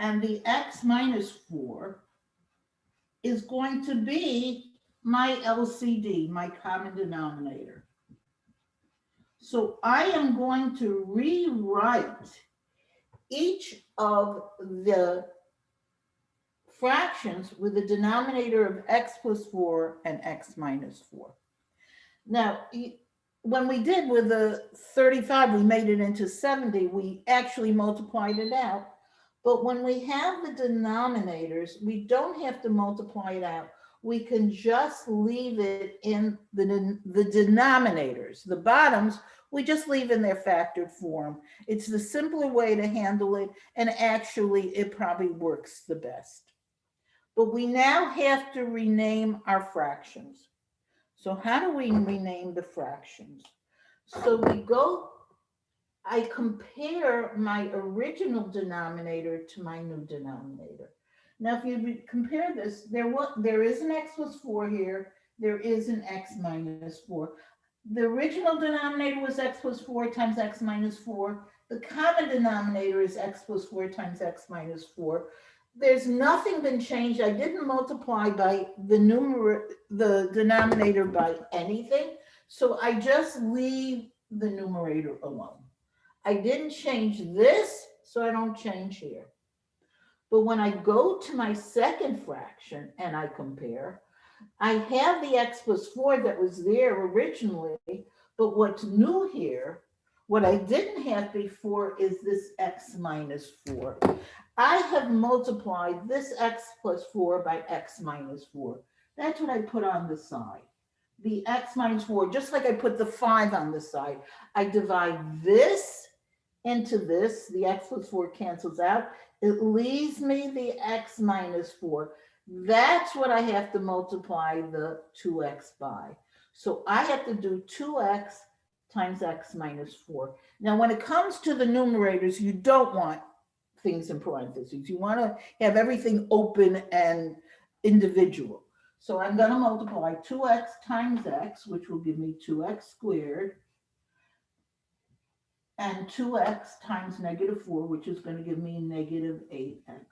[SPEAKER 1] and the x minus 4 is going to be my LCD, my common denominator. So I am going to rewrite each of the fractions with a denominator of x plus 4 and x minus 4. Now, when we did with the 35, we made it into 70. We actually multiplied it out. But when we have the denominators, we don't have to multiply it out. We can just leave it in the denominators. The bottoms, we just leave in their factored form. It's the simpler way to handle it, and actually it probably works the best. But we now have to rename our fractions. So how do we rename the fractions? So we go, I compare my original denominator to my new denominator. Now, if you compare this, there is an x plus 4 here, there is an x minus 4. The original denominator was x plus 4 times x minus 4. The common denominator is x plus 4 times x minus 4. There's nothing been changed. I didn't multiply by the denominator by anything. So I just leave the numerator alone. I didn't change this, so I don't change here. But when I go to my second fraction and I compare, I have the x plus 4 that was there originally, but what's new here, what I didn't have before is this x minus 4. I have multiplied this x plus 4 by x minus 4. That's what I put on the side. The x minus 4, just like I put the 5 on the side. I divide this into this, the x plus 4 cancels out. It leaves me the x minus 4. That's what I have to multiply the 2x by. So I have to do 2x times x minus 4. Now, when it comes to the numerators, you don't want things in parentheses. You want to have everything open and individual. So I'm gonna multiply 2x times x, which will give me 2x squared, and 2x times -4, which is gonna give me -8x.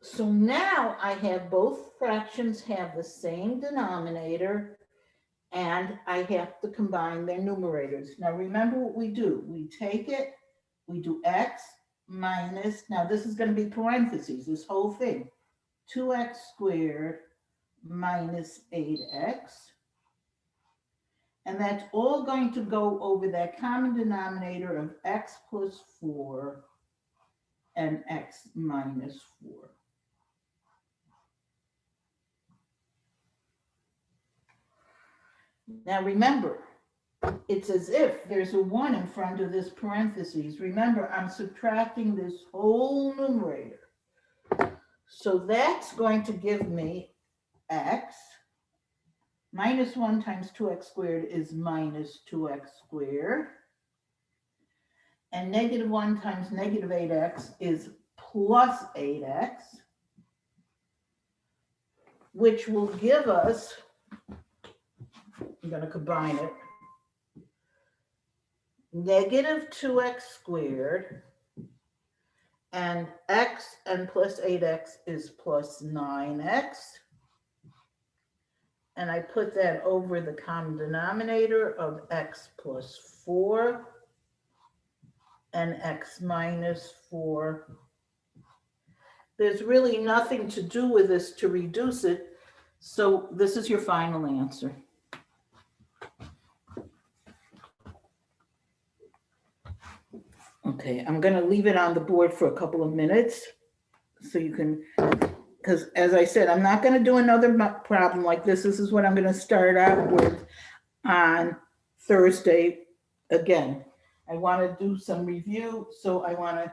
[SPEAKER 1] So now I have both fractions have the same denominator, and I have to combine their numerators. Now remember what we do. We take it, we do x minus, now this is going to be parentheses, this whole thing, 2x squared minus 8x. And that's all going to go over that common denominator of x plus 4 and x minus 4. Now remember, it's as if there's a 1 in front of this parentheses. Remember, I'm subtracting this whole numerator. So that's going to give me x. Minus 1 times 2x squared is minus 2x squared. And -1 times -8x is plus 8x, which will give us, I'm going to combine it, -2x squared, and x and plus 8x is plus 9x. And I put that over the common denominator of x plus 4 and x minus 4. There's really nothing to do with this to reduce it. So this is your final answer. Okay, I'm going to leave it on the board for a couple of minutes so you can, because as I said, I'm not going to do another problem like this. This is what I'm going to start out with on Thursday again. I want to do some review, so I want to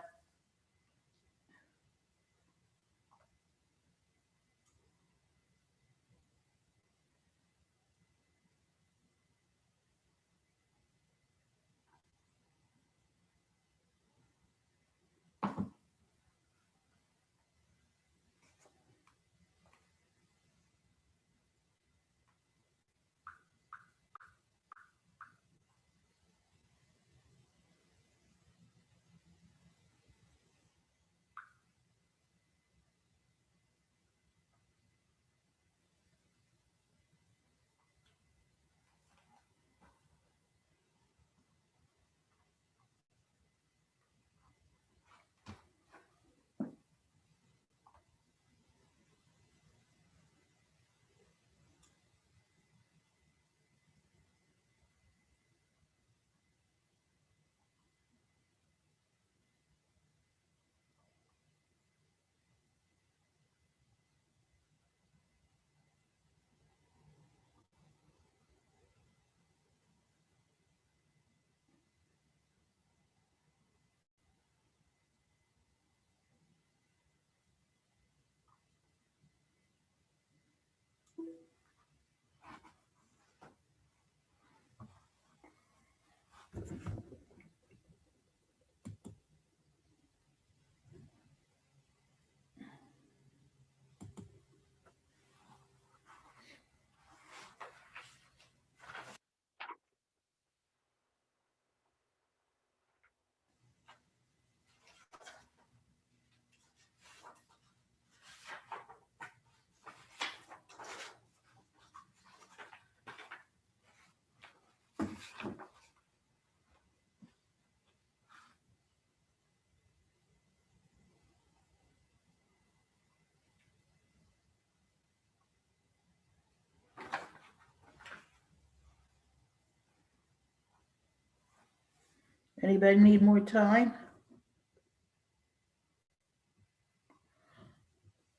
[SPEAKER 1] Anybody need more time?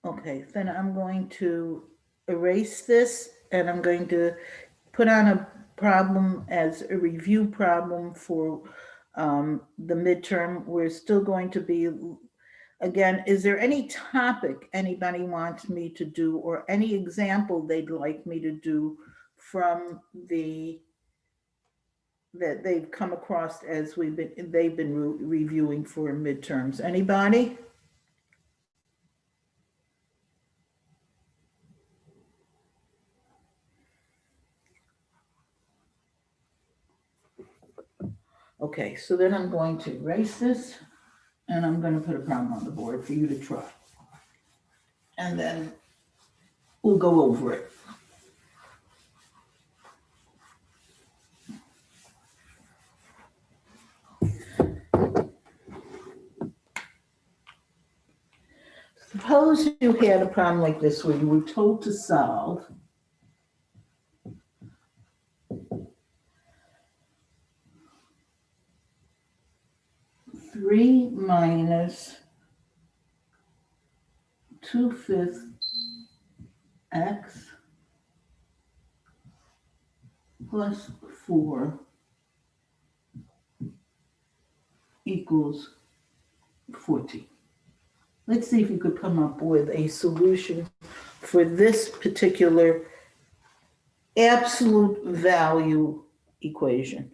[SPEAKER 1] Okay, then I'm going to erase this and I'm going to put on a problem as a review problem for the midterm. We're still going to be, again, is there any topic anybody wants me to do or any example they'd like me to do from that they've come across as they've been reviewing for midterms? Anybody? Okay, so then I'm going to erase this and I'm going to put a problem on the board for you to try. And then we'll go over it. Suppose you had a problem like this where you were told to solve three minus 2/5 x plus 4 equals 14. Let's see if you could come up with a solution for this particular absolute value equation.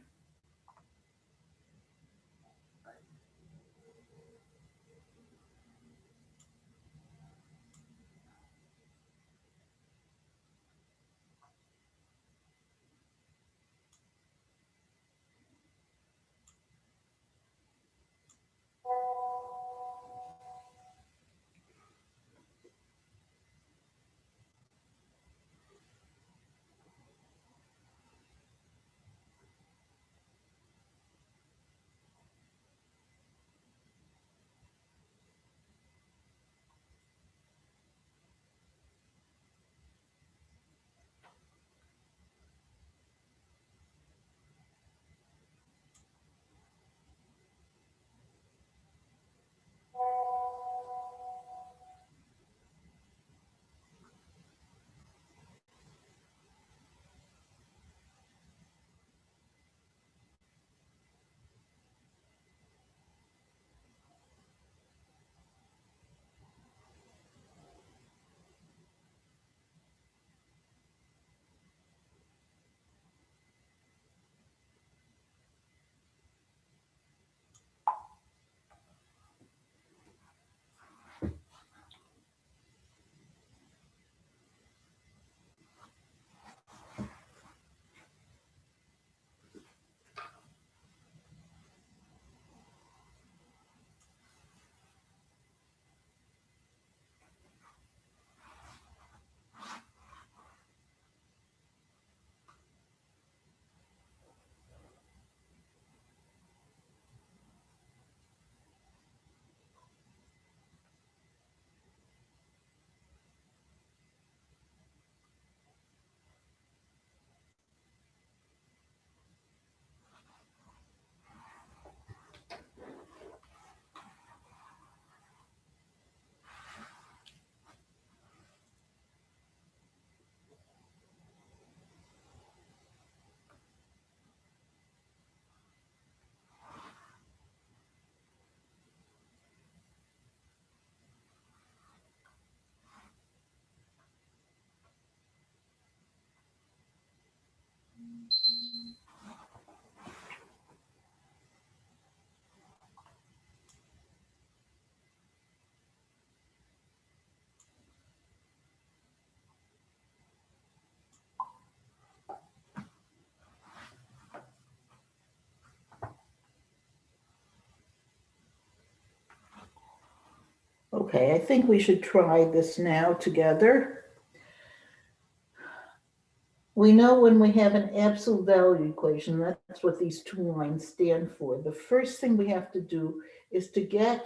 [SPEAKER 1] Okay, I think we should try this now together. We know when we have an absolute value equation, that's what these two lines stand for. The first thing we have to do is to get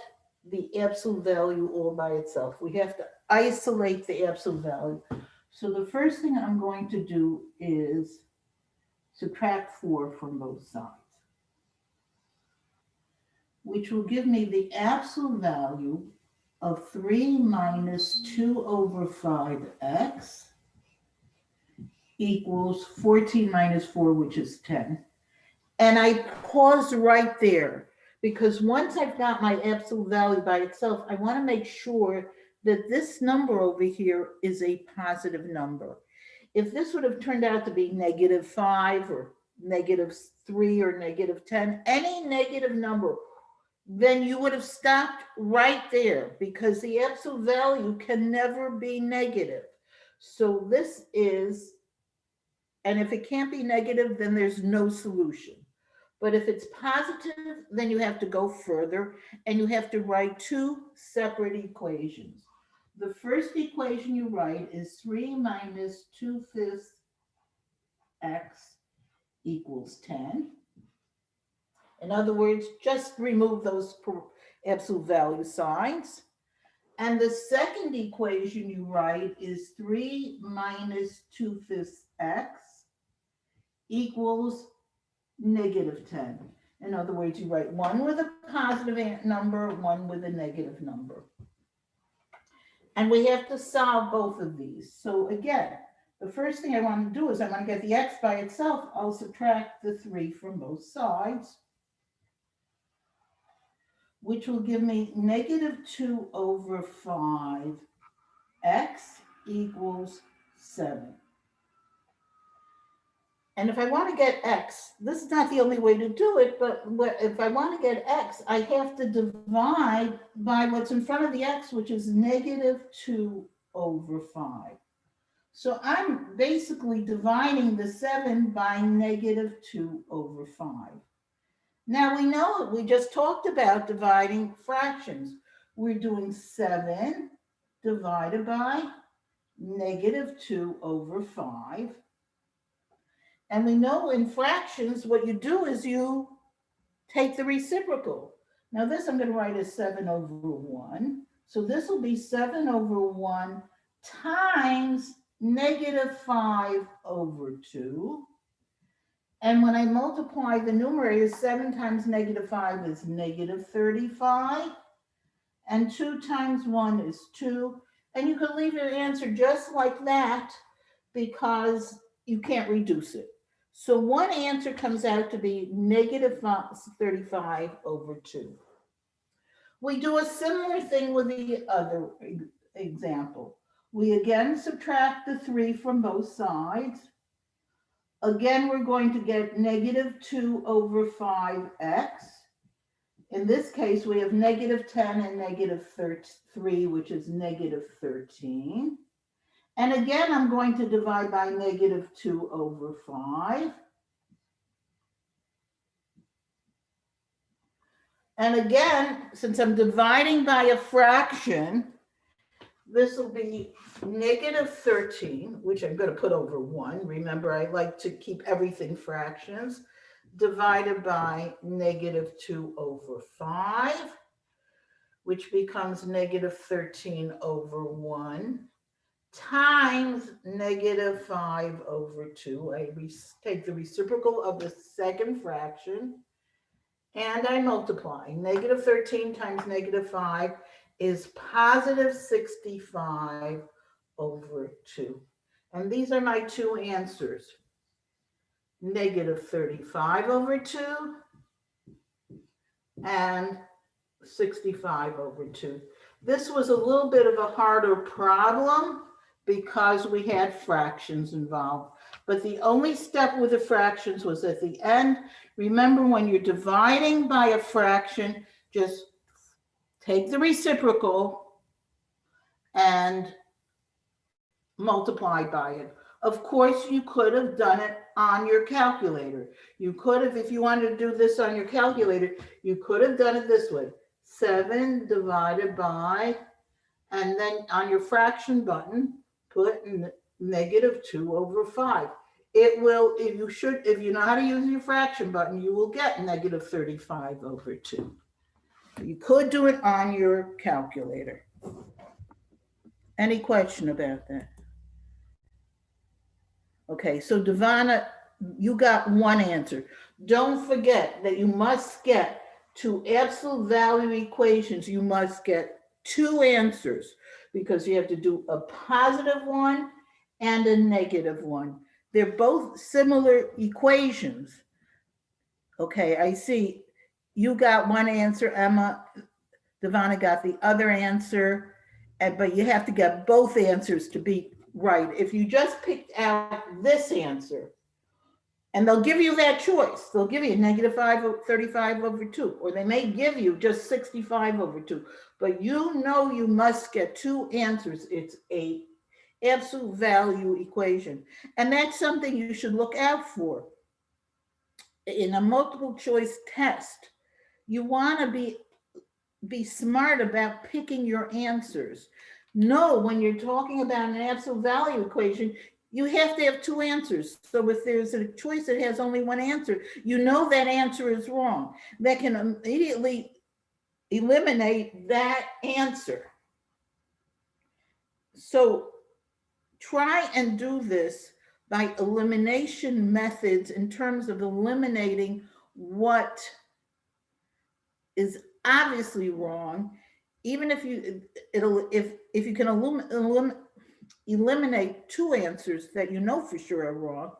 [SPEAKER 1] the absolute value all by itself. We have to isolate the absolute value. So the first thing I'm going to do is subtract 4 from both sides, which will give me the absolute value of 3 minus 2/5x equals 14 minus 4, which is 10. And I pause right there because once I've got my absolute value by itself, I want to make sure that this number over here is a positive number. If this would have turned out to be -5 or -3 or -10, any negative number, then you would have stopped right there because the absolute value can never be negative. So this is, and if it can't be negative, then there's no solution. But if it's positive, then you have to go further and you have to write two separate equations. The first equation you write is 3 minus 2/5 x equals 10. In other words, just remove those absolute value signs. And the second equation you write is 3 minus 2/5 x equals -10. In other words, you write one with a positive number, one with a negative number. And we have to solve both of these. So again, the first thing I want to do is I want to get the x by itself. I'll subtract the 3 from both sides, which will give me -2/5 x equals 7. And if I want to get x, this is not the only way to do it, but if I want to get x, I have to divide by what's in front of the x, which is -2/5. So I'm basically dividing the 7 by -2/5. Now we know we just talked about dividing fractions. We're doing 7 divided by -2/5. And we know in fractions, what you do is you take the reciprocal. Now this I'm going to write as 7/1. So this will be 7/1 times -5/2. And when I multiply the numerator, 7 times -5 is -35. And 2 times 1 is 2. And you can leave your answer just like that because you can't reduce it. So one answer comes out to be -35/2. We do a similar thing with the other example. We again subtract the 3 from both sides. Again, we're going to get -2/5x. In this case, we have -10 and -3, which is -13. And again, I'm going to divide by -2/5. And again, since I'm dividing by a fraction, this will be -13, which I'm going to put over 1. Remember, I like to keep everything fractions, divided by -2/5, which becomes -13/1. Times -5/2. I take the reciprocal of the second fraction and I multiply. -13 times -5 is +65/2. And these are my two answers. -35/2 and 65/2. This was a little bit of a harder problem because we had fractions involved. But the only step with the fractions was at the end. Remember, when you're dividing by a fraction, just take the reciprocal and multiply by it. Of course, you could have done it on your calculator. You could have, if you wanted to do this on your calculator, you could have done it this way. 7 divided by, and then on your fraction button, put -2/5. It will, if you know how to use your fraction button, you will get -35/2. You could do it on your calculator. Any question about that? Okay, so Devonna, you got one answer. Don't forget that you must get to absolute value equations, you must get two answers because you have to do a positive one and a negative one. They're both similar equations. Okay, I see you got one answer, Emma. Devonna got the other answer, but you have to get both answers to be right. If you just picked out this answer, and they'll give you that choice. They'll give you -35/2, or they may give you just 65/2, but you know you must get two answers. It's a absolute value equation. And that's something you should look out for. in a multiple choice test, you want to be smart about picking your answers. No, when you're talking about an absolute value equation, you have to have two answers. So if there's a choice that has only one answer, you know that answer is wrong. That can immediately eliminate that answer. So try and do this by elimination methods in terms of eliminating what is obviously wrong, even if if you can eliminate two answers that you know for sure are wrong,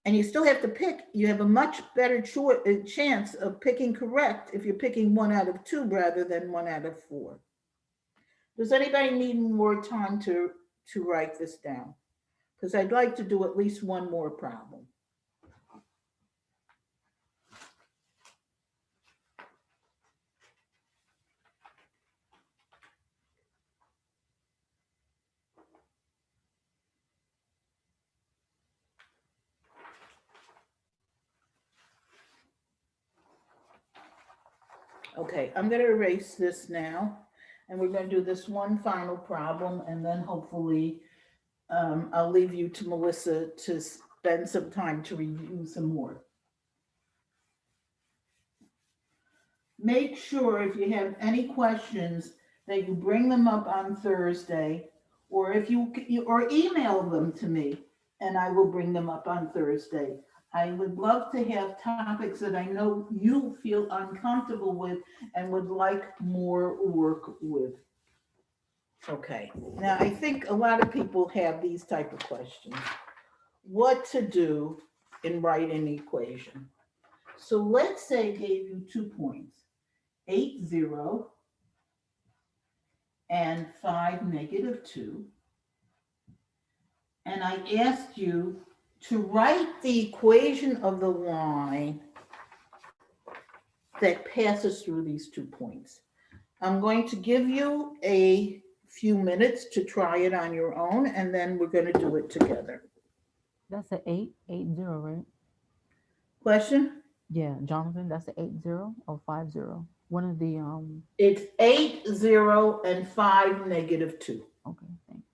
[SPEAKER 1] and you still have to pick, you have a much better chance of picking correct if you're picking 1 out of 2 rather than 1 out of 4. Does anybody need more time to write this down? Because I'd like to do at least one more problem. Okay, I'm going to erase this now, and we're going to do this one final problem, and then hopefully I'll leave you to Melissa to spend some time to review some more. Make sure if you have any questions that you bring them up on Thursday, or if you or email them to me, and I will bring them up on Thursday. I would love to have topics that I know you feel uncomfortable with and would like more work with. Okay, now I think a lot of people have these type of questions. What to do in writing an equation? So let's say I gave you 2 points, 8, 0, and 5, negative 2. And I asked you to write the equation of the line that passes through these 2 points. I'm going to give you a few minutes to try it on your own, and then we're going to do it together.
[SPEAKER 8] That's a 880, right?
[SPEAKER 1] Question?
[SPEAKER 8] Yeah, Jonathan, that's the 80 or 50. One of the
[SPEAKER 1] It's 8, 0, and 5, negative 2.
[SPEAKER 8] okay, thanks.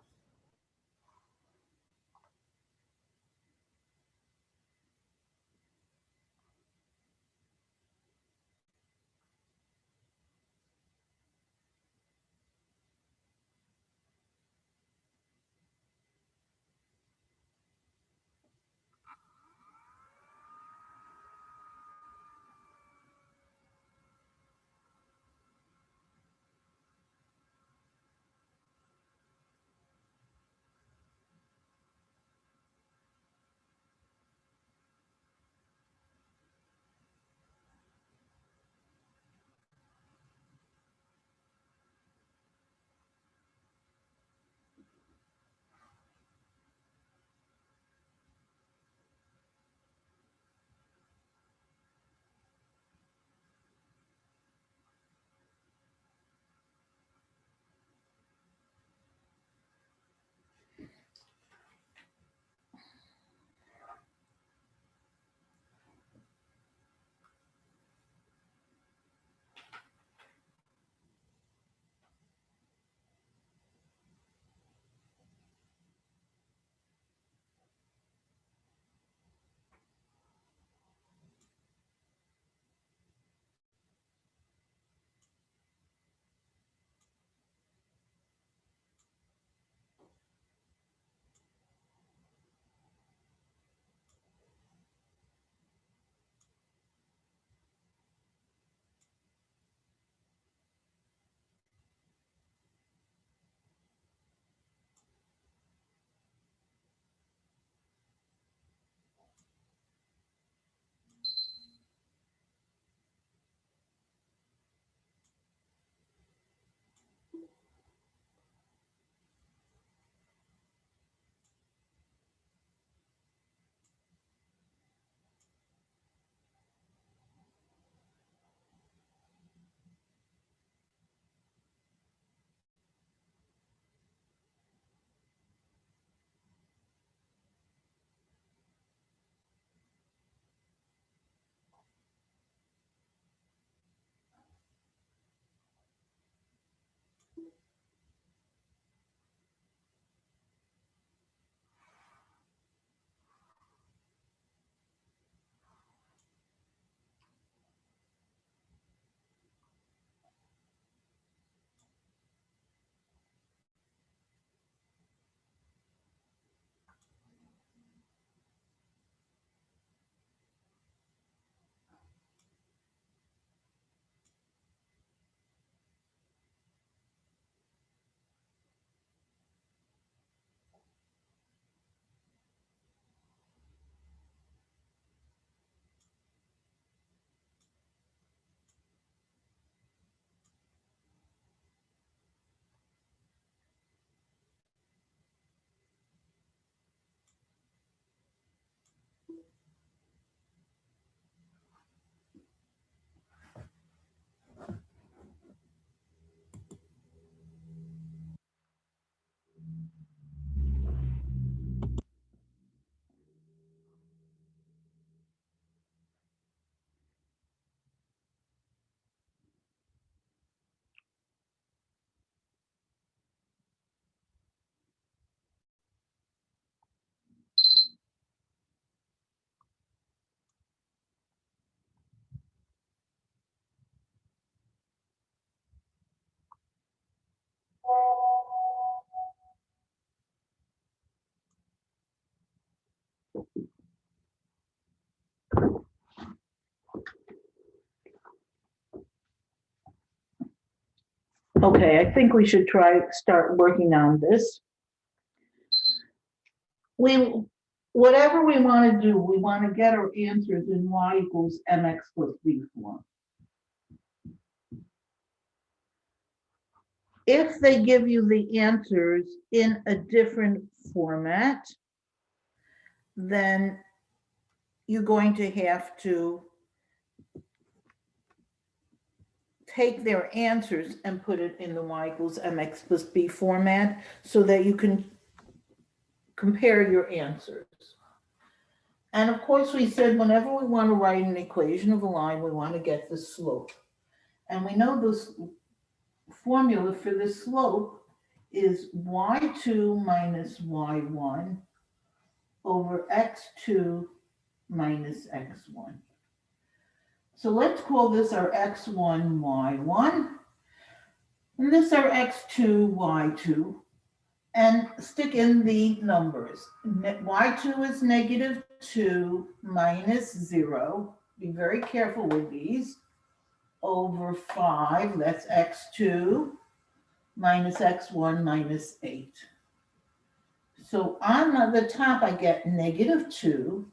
[SPEAKER 1] Okay, I think we should start working on this. Whatever we want to do, we want to get our answers in y equals mx plus b form. If they give you the answers in a different format, then you're going to have to take their answers and put it in the y equals mx plus b format so that you can compare your answers. And of course, we said whenever we want to write an equation of a line, we want to get the slope. And we know this formula for the slope is y2 minus y1 over x2 minus x1. So let's call this our x1, y1, and this our x2, y2, and stick in the numbers. Y2 is -2 minus 0. Be very careful with these. Over 5, that's x2, minus x1 minus 8. So on the top, I get -2,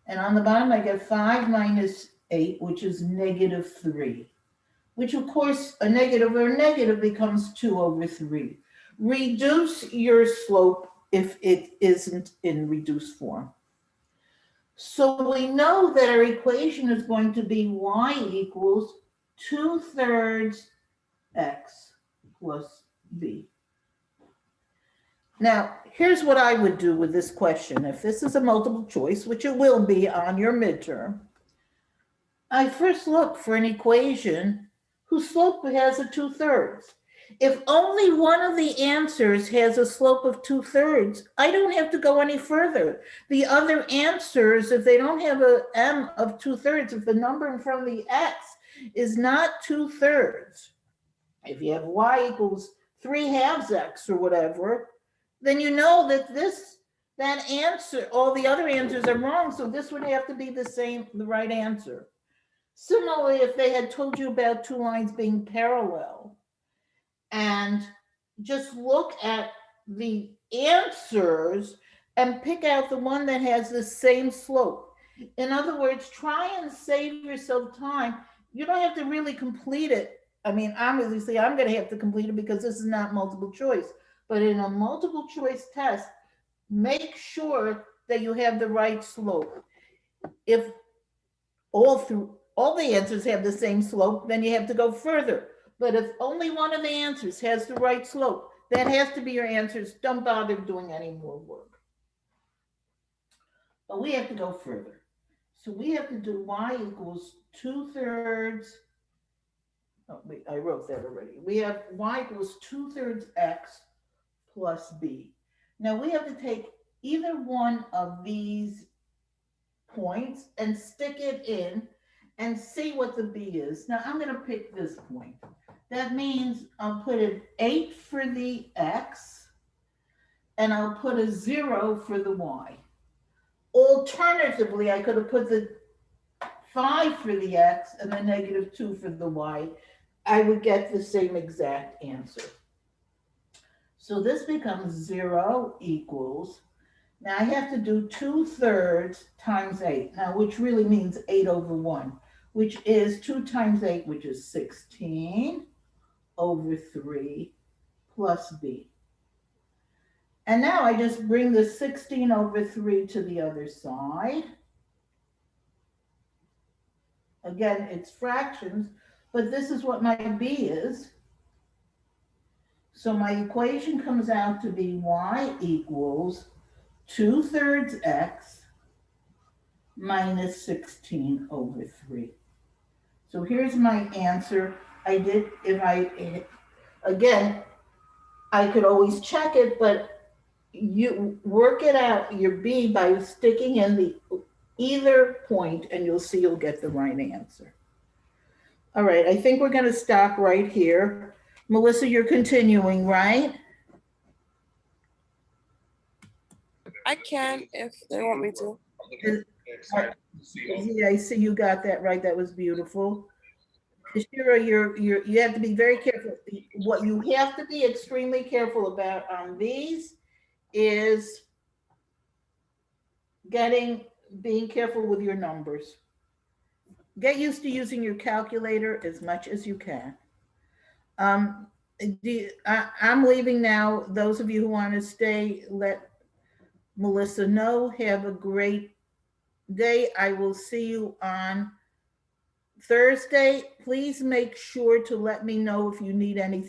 [SPEAKER 1] and on the bottom, I get 5 minus 8, which is -3, which of course, a negative becomes 2 over 3. Reduce your slope if it isn't in reduced form. So we know that our equation is going to be y equals 2/3 x plus b. Now, here's what I would do with this question. If this is a multiple choice, which it will be on your midterm, I first look for an equation whose slope has a 2/3. If only one of the answers has a slope of 2/3, I don't have to go any further. The other answers, if they don't have a m of 2/3, if the number in front of the x is not 2/3, if you have y equals 3/2 x or whatever, then you know that that answer, all the other answers are wrong. So this would have to be the right answer. Similarly, if they had told you about two lines being parallel and just look at the answers and pick out the one that has the same slope. In other words, try and save yourself time. You don't have to really complete it. I mean, obviously, I'm going to have to complete it because this is not multiple choice. But in a multiple choice test, make sure that you have the right slope. If all the answers have the same slope, then you have to go further. But if only one of the answers has the right slope, that has to be your answers. Don't bother doing any more work. But we have to go further. So we have to do y equals 2/3. Oh, wait, I wrote that already. We have y equals 2/3 x plus b. Now we have to take either one of these points and stick it in and see what the b is. Now I'm going to pick this point. That means I'll put an 8 for the x and I'll put a 0 for the y. Alternatively, I could have put the 5 for the x and the -2 for the y. I would get the same exact answer. So this becomes 0 equals, now I have to do 2/3 times 8, now which really means 8 over 1, which is 2 times 8, which is 16 over 3 plus b. And now I just bring the 16 over 3 to the other side. Again, it's fractions, but this is what my b is. So my equation comes out to be y equals 2/3 x minus 16 over 3. So here's my answer. Again, I could always check it, but you work it out, your b, by sticking in either point, and you'll see you'll get the right answer. All right, I think we're going to stop right here. Melissa, you're continuing, right?
[SPEAKER 6] I can if they want me to.
[SPEAKER 1] Yeah, I see you got that right. That was beautiful. Shira, you have to be very careful. what you have to be extremely careful about on these is being careful with your numbers. Get used to using your calculator as much as you can. I'm leaving now. Those of you who want to stay, let Melissa know. Have a great day. I will see you on Thursday. Please make sure to let me know if you need anything